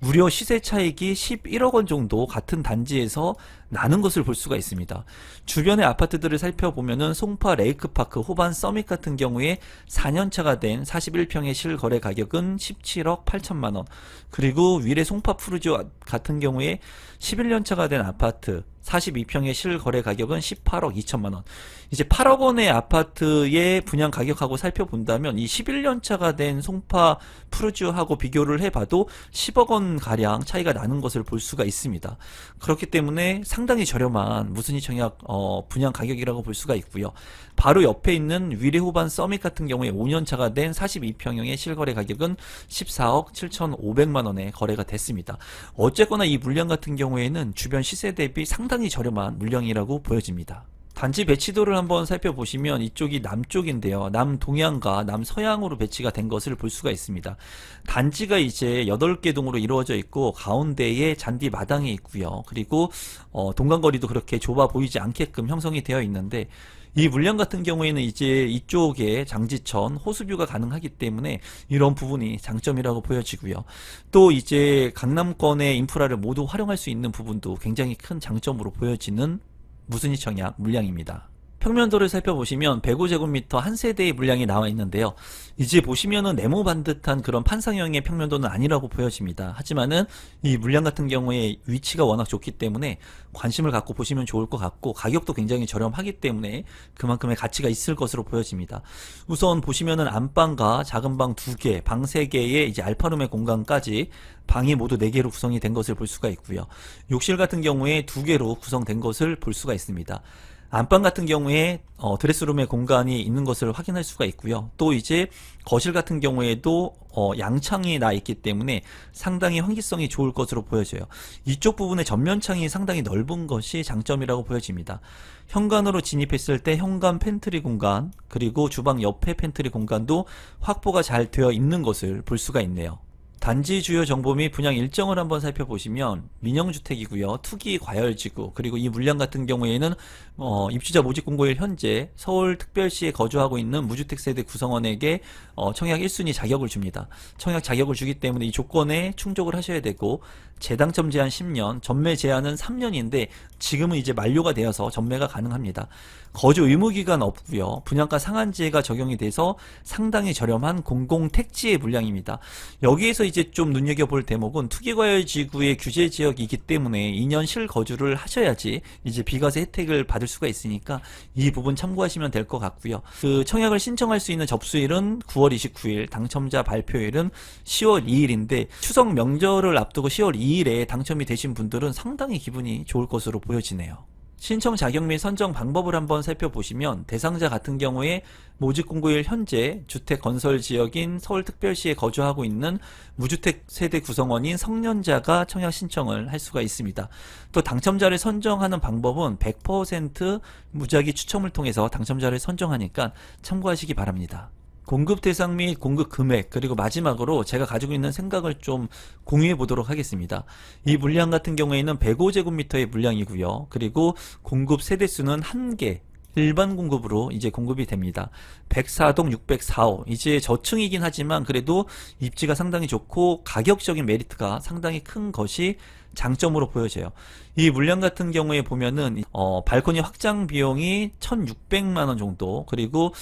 무려 시세 차익이 11억 원 정도 같은 단지에서 나는 것을 볼 수가 있습니다. 주변의 아파트들을 살펴보면은 송파 레이크파크 호반 서밋 같은 경우에 4년차가 된 41평의 실거래 가격은 17억 8천만 원, 그리고 위례 송파 푸르지오 같은 경우에 11년차가 된 아파트 42평의 실거래 가격은 18억 2천만 원. 이제 8억 원의 아파트의 분양 가격하고 살펴본다면 이 11년차가 된 송파 푸르지오하고 비교를 해봐도 10억 원 가량 차이가 나는 것을 볼 수가 있습니다. 그렇기 때문에 상당히 저렴한 무순위 청약 분양 가격이라고 볼 수가 있고요. 바로 옆에 있는 위례 호반 서밋 같은 경우에 5년차가 된 42평형의 실거래 가격은 14억 7,500만 원에 거래가 됐습니다. 어쨌거나 이 물량 같은 경우에는 주변 시세 대비 상당히 저렴한 물량이라고 보여집니다. 단지 배치도를 한번 살펴보시면 이쪽이 남쪽인데요. 남동향과 남서향으로 배치가 된 것을 볼 수가 있습니다. 단지가 이제 8개 동으로 이루어져 있고 가운데에 잔디 마당이 있고요. 그리고 동간거리도 그렇게 좁아 보이지 않게끔 형성이 되어 있는데, 이 물량 같은 경우에는 이제 이쪽에 장지천 호수뷰가 가능하기 때문에 이런 부분이 장점이라고 보여지고요. 또 이제 강남권의 인프라를 모두 활용할 수 있는 부분도 굉장히 큰 장점으로 보여지는 무순위 청약 물량입니다. 평면도를 살펴보시면 105제곱미터 한 세대의 물량이 나와 있는데요. 이제 보시면은 네모 반듯한 그런 판상형의 평면도는 아니라고 보여집니다. 하지만은 이 물량 같은 경우에 위치가 워낙 좋기 때문에 관심을 갖고 보시면 좋을 것 같고, 가격도 굉장히 저렴하기 때문에 그만큼의 가치가 있을 것으로 보여집니다. 우선 보시면은 안방과 작은 방 2개, 방 3개의 이제 알파룸의 공간까지 방이 모두 4개로 구성이 된 것을 볼 수가 있고요. 욕실 같은 경우에 2개로 구성된 것을 볼 수가 있습니다. 안방 같은 경우에 드레스룸의 공간이 있는 것을 확인할 수가 있고요. 또 이제 거실 같은 경우에도 양창이 나 있기 때문에 상당히 환기성이 좋을 것으로 보여져요. 이쪽 부분의 전면창이 상당히 넓은 것이 장점이라고 보여집니다. 현관으로 진입했을 때 현관 팬트리 공간, 그리고 주방 옆에 팬트리 공간도 확보가 잘 되어 있는 것을 볼 수가 있네요. 단지 주요 정보 및 분양 일정을 한번 살펴보시면 민영주택이고요. 투기 과열지구, 그리고 이 물량 같은 경우에는 입주자 모집 공고일 현재 서울특별시에 거주하고 있는 무주택 세대 구성원에게 청약 1순위 자격을 줍니다. 청약 자격을 주기 때문에 이 조건에 충족을 하셔야 되고, 재당첨 제한 10년, 전매 제한은 3년인데 지금은 이제 만료가 되어서 전매가 가능합니다. 거주 의무기간 없고요. 분양가 상한제가 적용이 돼서 상당히 저렴한 공공택지의 물량입니다. 여기에서 이제 좀 눈여겨볼 대목은 투기과열지구의 규제지역이기 때문에 2년 실거주를 하셔야지 이제 비과세 혜택을 받을 수가 있으니까 이 부분 참고하시면 될 것 같고요. 그 청약을 신청할 수 있는 접수일은 9월 29일, 당첨자 발표일은 10월 2일인데 추석 명절을 앞두고 10월 2일에 당첨이 되신 분들은 상당히 기분이 좋을 것으로 보여지네요. 신청 자격 및 선정 방법을 한번 살펴보시면, 대상자 같은 경우에 모집 공고일 현재 주택 건설 지역인 서울특별시에 거주하고 있는 무주택 세대 구성원인 성년자가 청약 신청을 할 수가 있습니다. 또 당첨자를 선정하는 방법은 100% 무작위 추첨을 통해서 당첨자를 선정하니까 참고하시기 바랍니다. 공급 대상 및 공급 금액, 그리고 마지막으로 제가 가지고 있는 생각을 좀 공유해 보도록 하겠습니다. 이 물량 같은 경우에는 105제곱미터의 물량이고요. 그리고 공급 세대수는 1개, 일반 공급으로 이제 공급이 됩니다. 104동 604호, 이제 저층이긴 하지만 그래도 입지가 상당히 좋고 가격적인 메리트가 상당히 큰 것이 장점으로 보여져요. 이 물량 같은 경우에 보면은 발코니 확장 비용이 1,600만원 정도, 그리고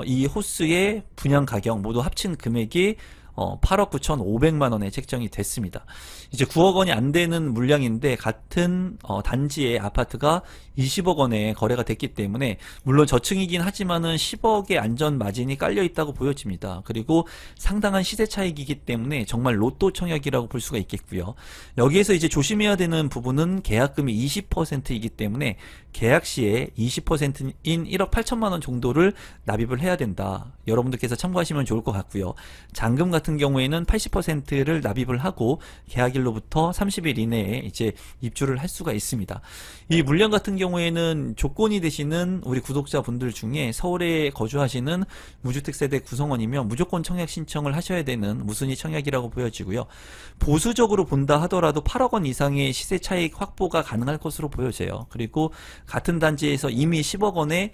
이 호스의 분양 가격 모두 합친 금액이 8억 9,500만원에 책정이 됐습니다. 이제 9억 원이 안 되는 물량인데 같은 단지의 아파트가 20억 원에 거래가 됐기 때문에, 물론 저층이긴 하지만은 10억의 안전 마진이 깔려 있다고 보여집니다. 그리고 상당한 시세 차익이기 때문에 정말 로또 청약이라고 볼 수가 있겠고요. 여기에서 이제 조심해야 되는 부분은 계약금이 20%이기 때문에 계약 시에 20%인 1억 8천만 원 정도를 납입을 해야 된다. 여러분들께서 참고하시면 좋을 것 같고요. 잔금 같은 경우에는 80%를 납입을 하고 계약일로부터 30일 이내에 이제 입주를 할 수가 있습니다. 이 물량 같은 경우에는 조건이 되시는 우리 구독자분들 중에 서울에 거주하시는 무주택 세대 구성원이면 무조건 청약 신청을 하셔야 되는 무순위 청약이라고 보여지고요. 보수적으로 본다 하더라도 8억 원 이상의 시세 차익 확보가 가능할 것으로 보여져요. 그리고 같은 단지에서 이미 10억 원의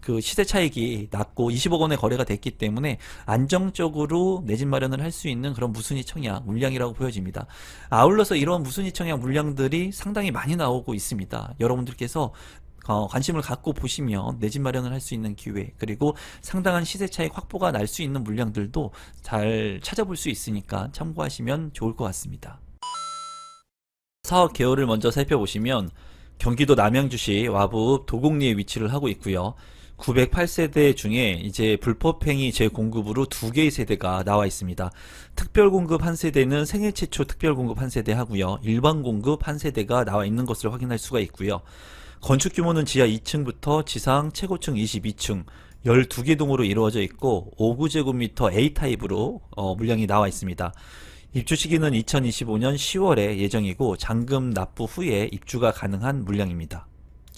그 시세 차익이 낮고 20억 원의 거래가 됐기 때문에 안정적으로 내 집 마련을 할 수 있는 그런 무순위 청약 물량이라고 보여집니다. 아울러서 이런 무순위 청약 물량들이 상당히 많이 나오고 있습니다. 여러분들께서 관심을 갖고 보시면 내 집 마련을 할 수 있는 기회, 그리고 상당한 시세 차익 확보가 날 수 있는 물량들도 잘 찾아볼 수 있으니까 참고하시면 좋을 것 같습니다. 사업 개요를 먼저 살펴보시면 경기도 남양주시 와북 도곡리에 위치를 하고 있고요. 908세대 중에 이제 불법행위 재공급으로 2개의 세대가 나와 있습니다. 특별공급 1세대는 생애 최초 특별공급 1세대 하고요. 일반 공급 1세대가 나와 있는 것을 확인할 수가 있고요. 건축 규모는 지하 2층부터 지상 최고층 22층 12개 동으로 이루어져 있고 5구제곱미터 A타입으로 물량이 나와 있습니다. 입주 시기는 2025년 10월에 예정이고 잔금 납부 후에 입주가 가능한 물량입니다.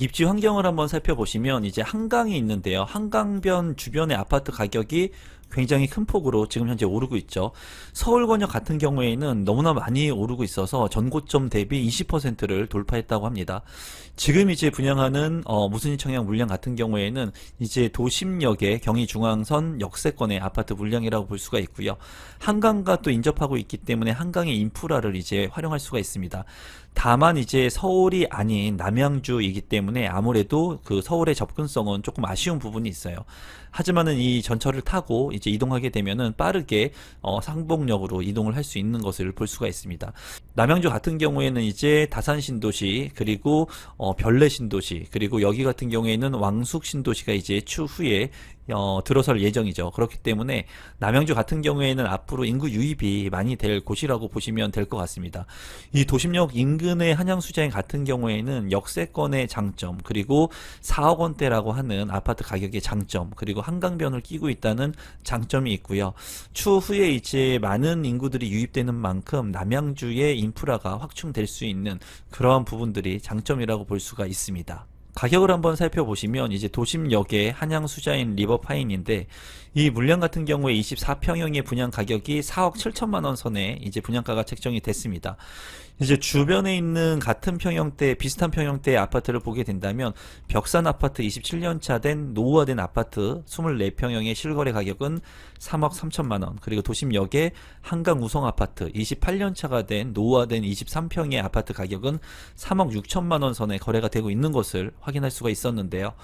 입지 환경을 한번 살펴보시면 이제 한강이 있는데요. 한강변 주변의 아파트 가격이 굉장히 큰 폭으로 지금 현재 오르고 있죠. 서울권역 같은 경우에는 너무나 많이 오르고 있어서 전고점 대비 20%를 돌파했다고 합니다. 지금 이제 분양하는 무순위 청약 물량 같은 경우에는 이제 도심역의 경의중앙선 역세권의 아파트 물량이라고 볼 수가 있고요. 한강과 또 인접하고 있기 때문에 한강의 인프라를 이제 활용할 수가 있습니다. 다만 이제 서울이 아닌 남양주이기 때문에 아무래도 그 서울의 접근성은 조금 아쉬운 부분이 있어요. 하지만은 이 전철을 타고 이제 이동하게 되면은 빠르게 상복역으로 이동을 할 수 있는 것을 볼 수가 있습니다. 남양주 같은 경우에는 이제 다산 신도시, 그리고 별내 신도시, 그리고 여기 같은 경우에는 왕숙 신도시가 이제 추후에 들어설 예정이죠. 그렇기 때문에 남양주 같은 경우에는 앞으로 인구 유입이 많이 될 곳이라고 보시면 될 것 같습니다. 이 도심역 인근의 한양수자인 같은 경우에는 역세권의 장점, 그리고 4억 원대라고 하는 아파트 가격의 장점, 그리고 한강변을 끼고 있다는 장점이 있고요. 추후에 이제 많은 인구들이 유입되는 만큼 남양주의 인프라가 확충될 수 있는 그러한 부분들이 장점이라고 볼 수가 있습니다. 가격을 한번 살펴보시면 이제 도심역의 한양수자인 리버파인인데, 이 물량 같은 경우에 24평형의 분양 가격이 4억 7천만 원 선에 이제 분양가가 책정이 됐습니다. 이제 주변에 있는 같은 평형대, 비슷한 평형대의 아파트를 보게 된다면 벽산 아파트 27년차 된 노후화된 아파트 24평형의 실거래 가격은 3억 3천만 원, 그리고 도심역의 한강 우성 아파트 28년차가 된 노후화된 23평의 아파트 가격은 3억 6천만 원 선에 거래가 되고 있는 것을 확인할 수가 있었는데요.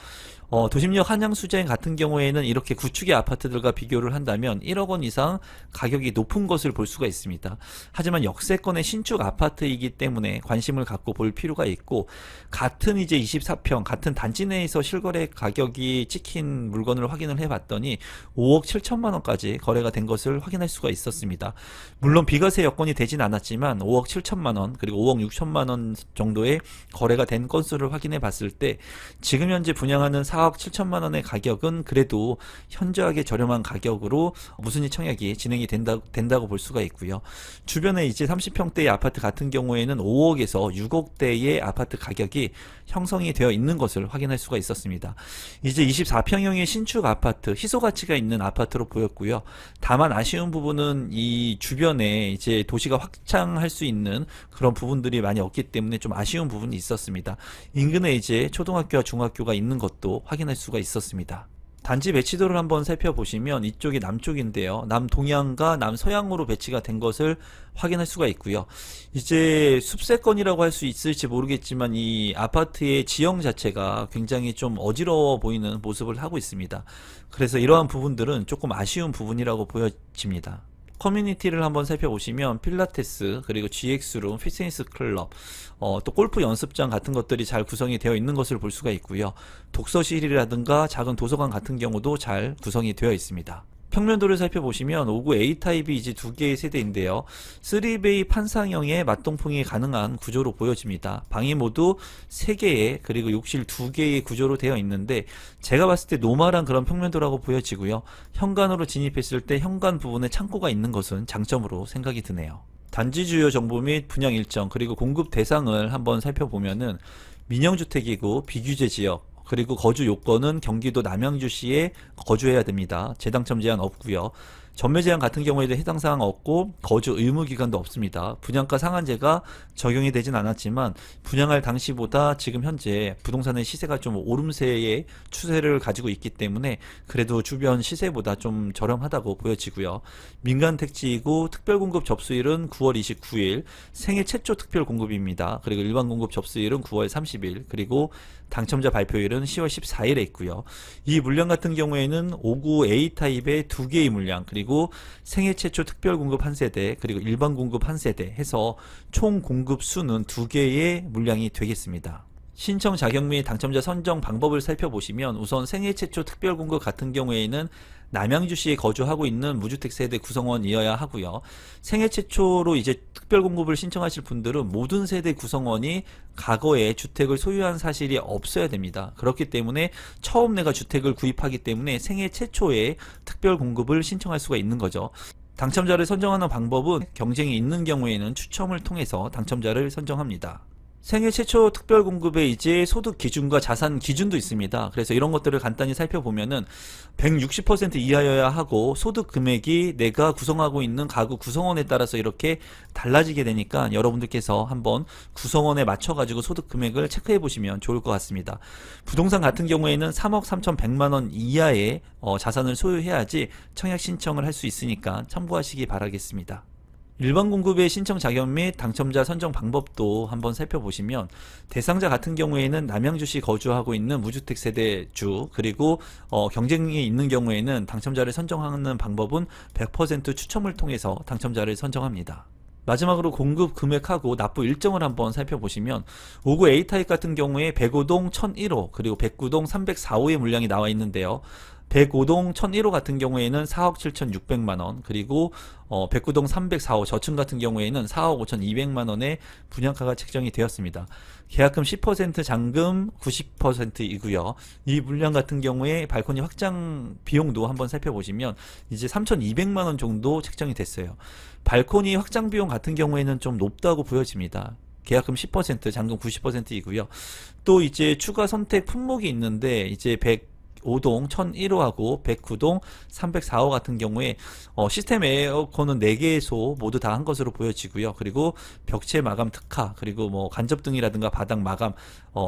도심역 한양수자인 같은 경우에는 이렇게 구축의 아파트들과 비교를 한다면 1억 원 이상 가격이 높은 것을 볼 수가 있습니다. 하지만 역세권의 신축 아파트이기 때문에 관심을 갖고 볼 필요가 있고, 같은 이제 24평, 같은 단지 내에서 실거래 가격이 찍힌 물건을 확인을 해봤더니 5억 7천만 원까지 거래가 된 것을 확인할 수가 있었습니다. 물론 비과세 여건이 되진 않았지만 5억 7천만 원, 그리고 5억 6천만 원 정도의 거래가 된 건수를 확인해 봤을 때 지금 현재 분양하는 4억 7천만 원의 가격은 그래도 현저하게 저렴한 가격으로 무순위 청약이 진행이 된다고 볼 수가 있고요. 주변에 이제 30평대의 아파트 같은 경우에는 5억에서 6억대의 아파트 가격이 형성이 되어 있는 것을 확인할 수가 있었습니다. 이제 24평형의 신축 아파트, 희소 가치가 있는 아파트로 보였고요. 다만 아쉬운 부분은 이 주변에 이제 도시가 확장할 수 있는 그런 부분들이 많이 없기 때문에 좀 아쉬운 부분이 있었습니다. 인근에 이제 초등학교와 중학교가 있는 것도 확인할 수가 있었습니다. 단지 배치도를 한번 살펴보시면 이쪽이 남쪽인데요. 남동향과 남서향으로 배치가 된 것을 확인할 수가 있고요. 이제 숲세권이라고 할 수 있을지 모르겠지만 이 아파트의 지형 자체가 굉장히 좀 어지러워 보이는 모습을 하고 있습니다. 그래서 이러한 부분들은 조금 아쉬운 부분이라고 보여집니다. 커뮤니티를 한번 살펴보시면 필라테스, 그리고 GX룸, 피트니스 클럽, 또 골프 연습장 같은 것들이 잘 구성이 되어 있는 것을 볼 수가 있고요. 독서실이라든가 작은 도서관 같은 경우도 잘 구성이 되어 있습니다. 평면도를 살펴보시면 5구 A타입이 이제 두 개의 세대인데요. 3베이 판상형의 맞동풍이 가능한 구조로 보여집니다. 방이 모두 3개의, 그리고 욕실 2개의 구조로 되어 있는데 제가 봤을 때 노멀한 그런 평면도라고 보여지고요. 현관으로 진입했을 때 현관 부분에 창고가 있는 것은 장점으로 생각이 드네요. 단지 주요 정보 및 분양 일정, 그리고 공급 대상을 한번 살펴보면은 민영주택이고 비규제 지역, 그리고 거주 요건은 경기도 남양주시에 거주해야 됩니다. 재당첨 제한 없고요. 전매 제한 같은 경우에도 해당 사항 없고 거주 의무 기간도 없습니다. 분양가 상한제가 적용이 되진 않았지만 분양할 당시보다 지금 현재 부동산의 시세가 좀 오름세의 추세를 가지고 있기 때문에 그래도 주변 시세보다 좀 저렴하다고 보여지고요. 민간 택지이고 특별 공급 접수일은 9월 29일, 생애 최초 특별 공급입니다. 그리고 일반 공급 접수일은 9월 30일, 그리고 당첨자 발표일은 10월 14일에 있고요. 이 물량 같은 경우에는 5구 A타입의 2개의 물량, 그리고 생애 최초 특별 공급 1세대, 그리고 일반 공급 1세대 해서 총 공급 수는 2개의 물량이 되겠습니다. 신청 자격 및 당첨자 선정 방법을 살펴보시면 우선 생애 최초 특별 공급 같은 경우에는 남양주시에 거주하고 있는 무주택 세대 구성원이어야 하고요. 생애 최초로 이제 특별 공급을 신청하실 분들은 모든 세대 구성원이 과거에 주택을 소유한 사실이 없어야 됩니다. 그렇기 때문에 처음 내가 주택을 구입하기 때문에 생애 최초에 특별 공급을 신청할 수가 있는 거죠. 당첨자를 선정하는 방법은 경쟁이 있는 경우에는 추첨을 통해서 당첨자를 선정합니다. 생애 최초 특별 공급에 이제 소득 기준과 자산 기준도 있습니다. 그래서 이런 것들을 간단히 살펴보면은 160% 이하여야 하고 소득 금액이 내가 구성하고 있는 가구 구성원에 따라서 이렇게 달라지게 되니까 여러분들께서 한번 구성원에 맞춰가지고 소득 금액을 체크해 보시면 좋을 것 같습니다. 부동산 같은 경우에는 3억 3,100만 원 이하의 자산을 소유해야지 청약 신청을 할 수 있으니까 참고하시기 바라겠습니다. 일반 공급의 신청 자격 및 당첨자 선정 방법도 한번 살펴보시면 대상자 같은 경우에는 남양주시 거주하고 있는 무주택 세대주 그리고 경쟁이 있는 경우에는 당첨자를 선정하는 방법은 100% 추첨을 통해서 당첨자를 선정합니다. 마지막으로 공급 금액하고 납부 일정을 한번 살펴보시면 5구 A타입 같은 경우에 105동 1001호 그리고 109동 304호의 물량이 나와 있는데요. 105동 1001호 같은 경우에는 4억 7,600만원 그리고 109동 304호 저층 같은 경우에는 4억 5,200만원의 분양가가 책정이 되었습니다. 계약금 10% 잔금 90%이고요. 이 물량 같은 경우에 발코니 확장 비용도 한번 살펴보시면 이제 3,200만원 정도 책정이 됐어요. 발코니 확장 비용 같은 경우에는 좀 높다고 보여집니다. 계약금 10%, 잔금 90%이고요. 또 이제 추가 선택 품목이 있는데 이제 105동 1001호하고 109동 304호 같은 경우에 시스템 에어컨은 4개소 모두 다 한 것으로 보여지고요. 그리고 벽체 마감 특화 그리고 뭐 간접등이라든가 바닥 마감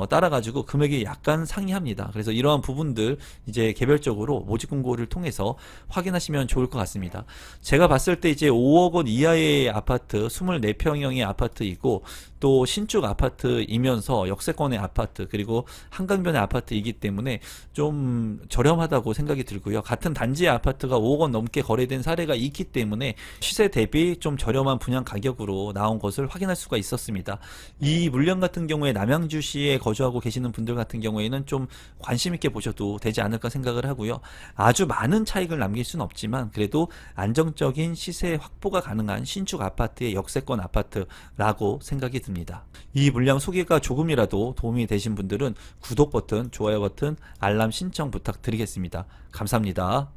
따라 가지고 금액이 약간 상이합니다. 그래서 이러한 부분들 이제 개별적으로 모집 공고를 통해서 확인하시면 좋을 것 같습니다. 제가 봤을 때 이제 5억 원 이하의 아파트 24평형의 아파트이고 또 신축 아파트이면서 역세권의 아파트 그리고 한강변의 아파트이기 때문에 좀 저렴하다고 생각이 들고요. 같은 단지의 아파트가 5억 원 넘게 거래된 사례가 있기 때문에 시세 대비 좀 저렴한 분양 가격으로 나온 것을 확인할 수가 있었습니다. 이 물량 같은 경우에 남양주시에 거주하고 계시는 분들 같은 경우에는 좀 관심 있게 보셔도 되지 않을까 생각을 하고요. 아주 많은 차익을 남길 수는 없지만 그래도 안정적인 시세 확보가 가능한 신축 아파트의 역세권 아파트라고 생각이 듭니다. 이 물량 소개가 조금이라도 도움이 되신 분들은 구독 버튼, 좋아요 버튼, 알람 신청 부탁드리겠습니다. 감사합니다.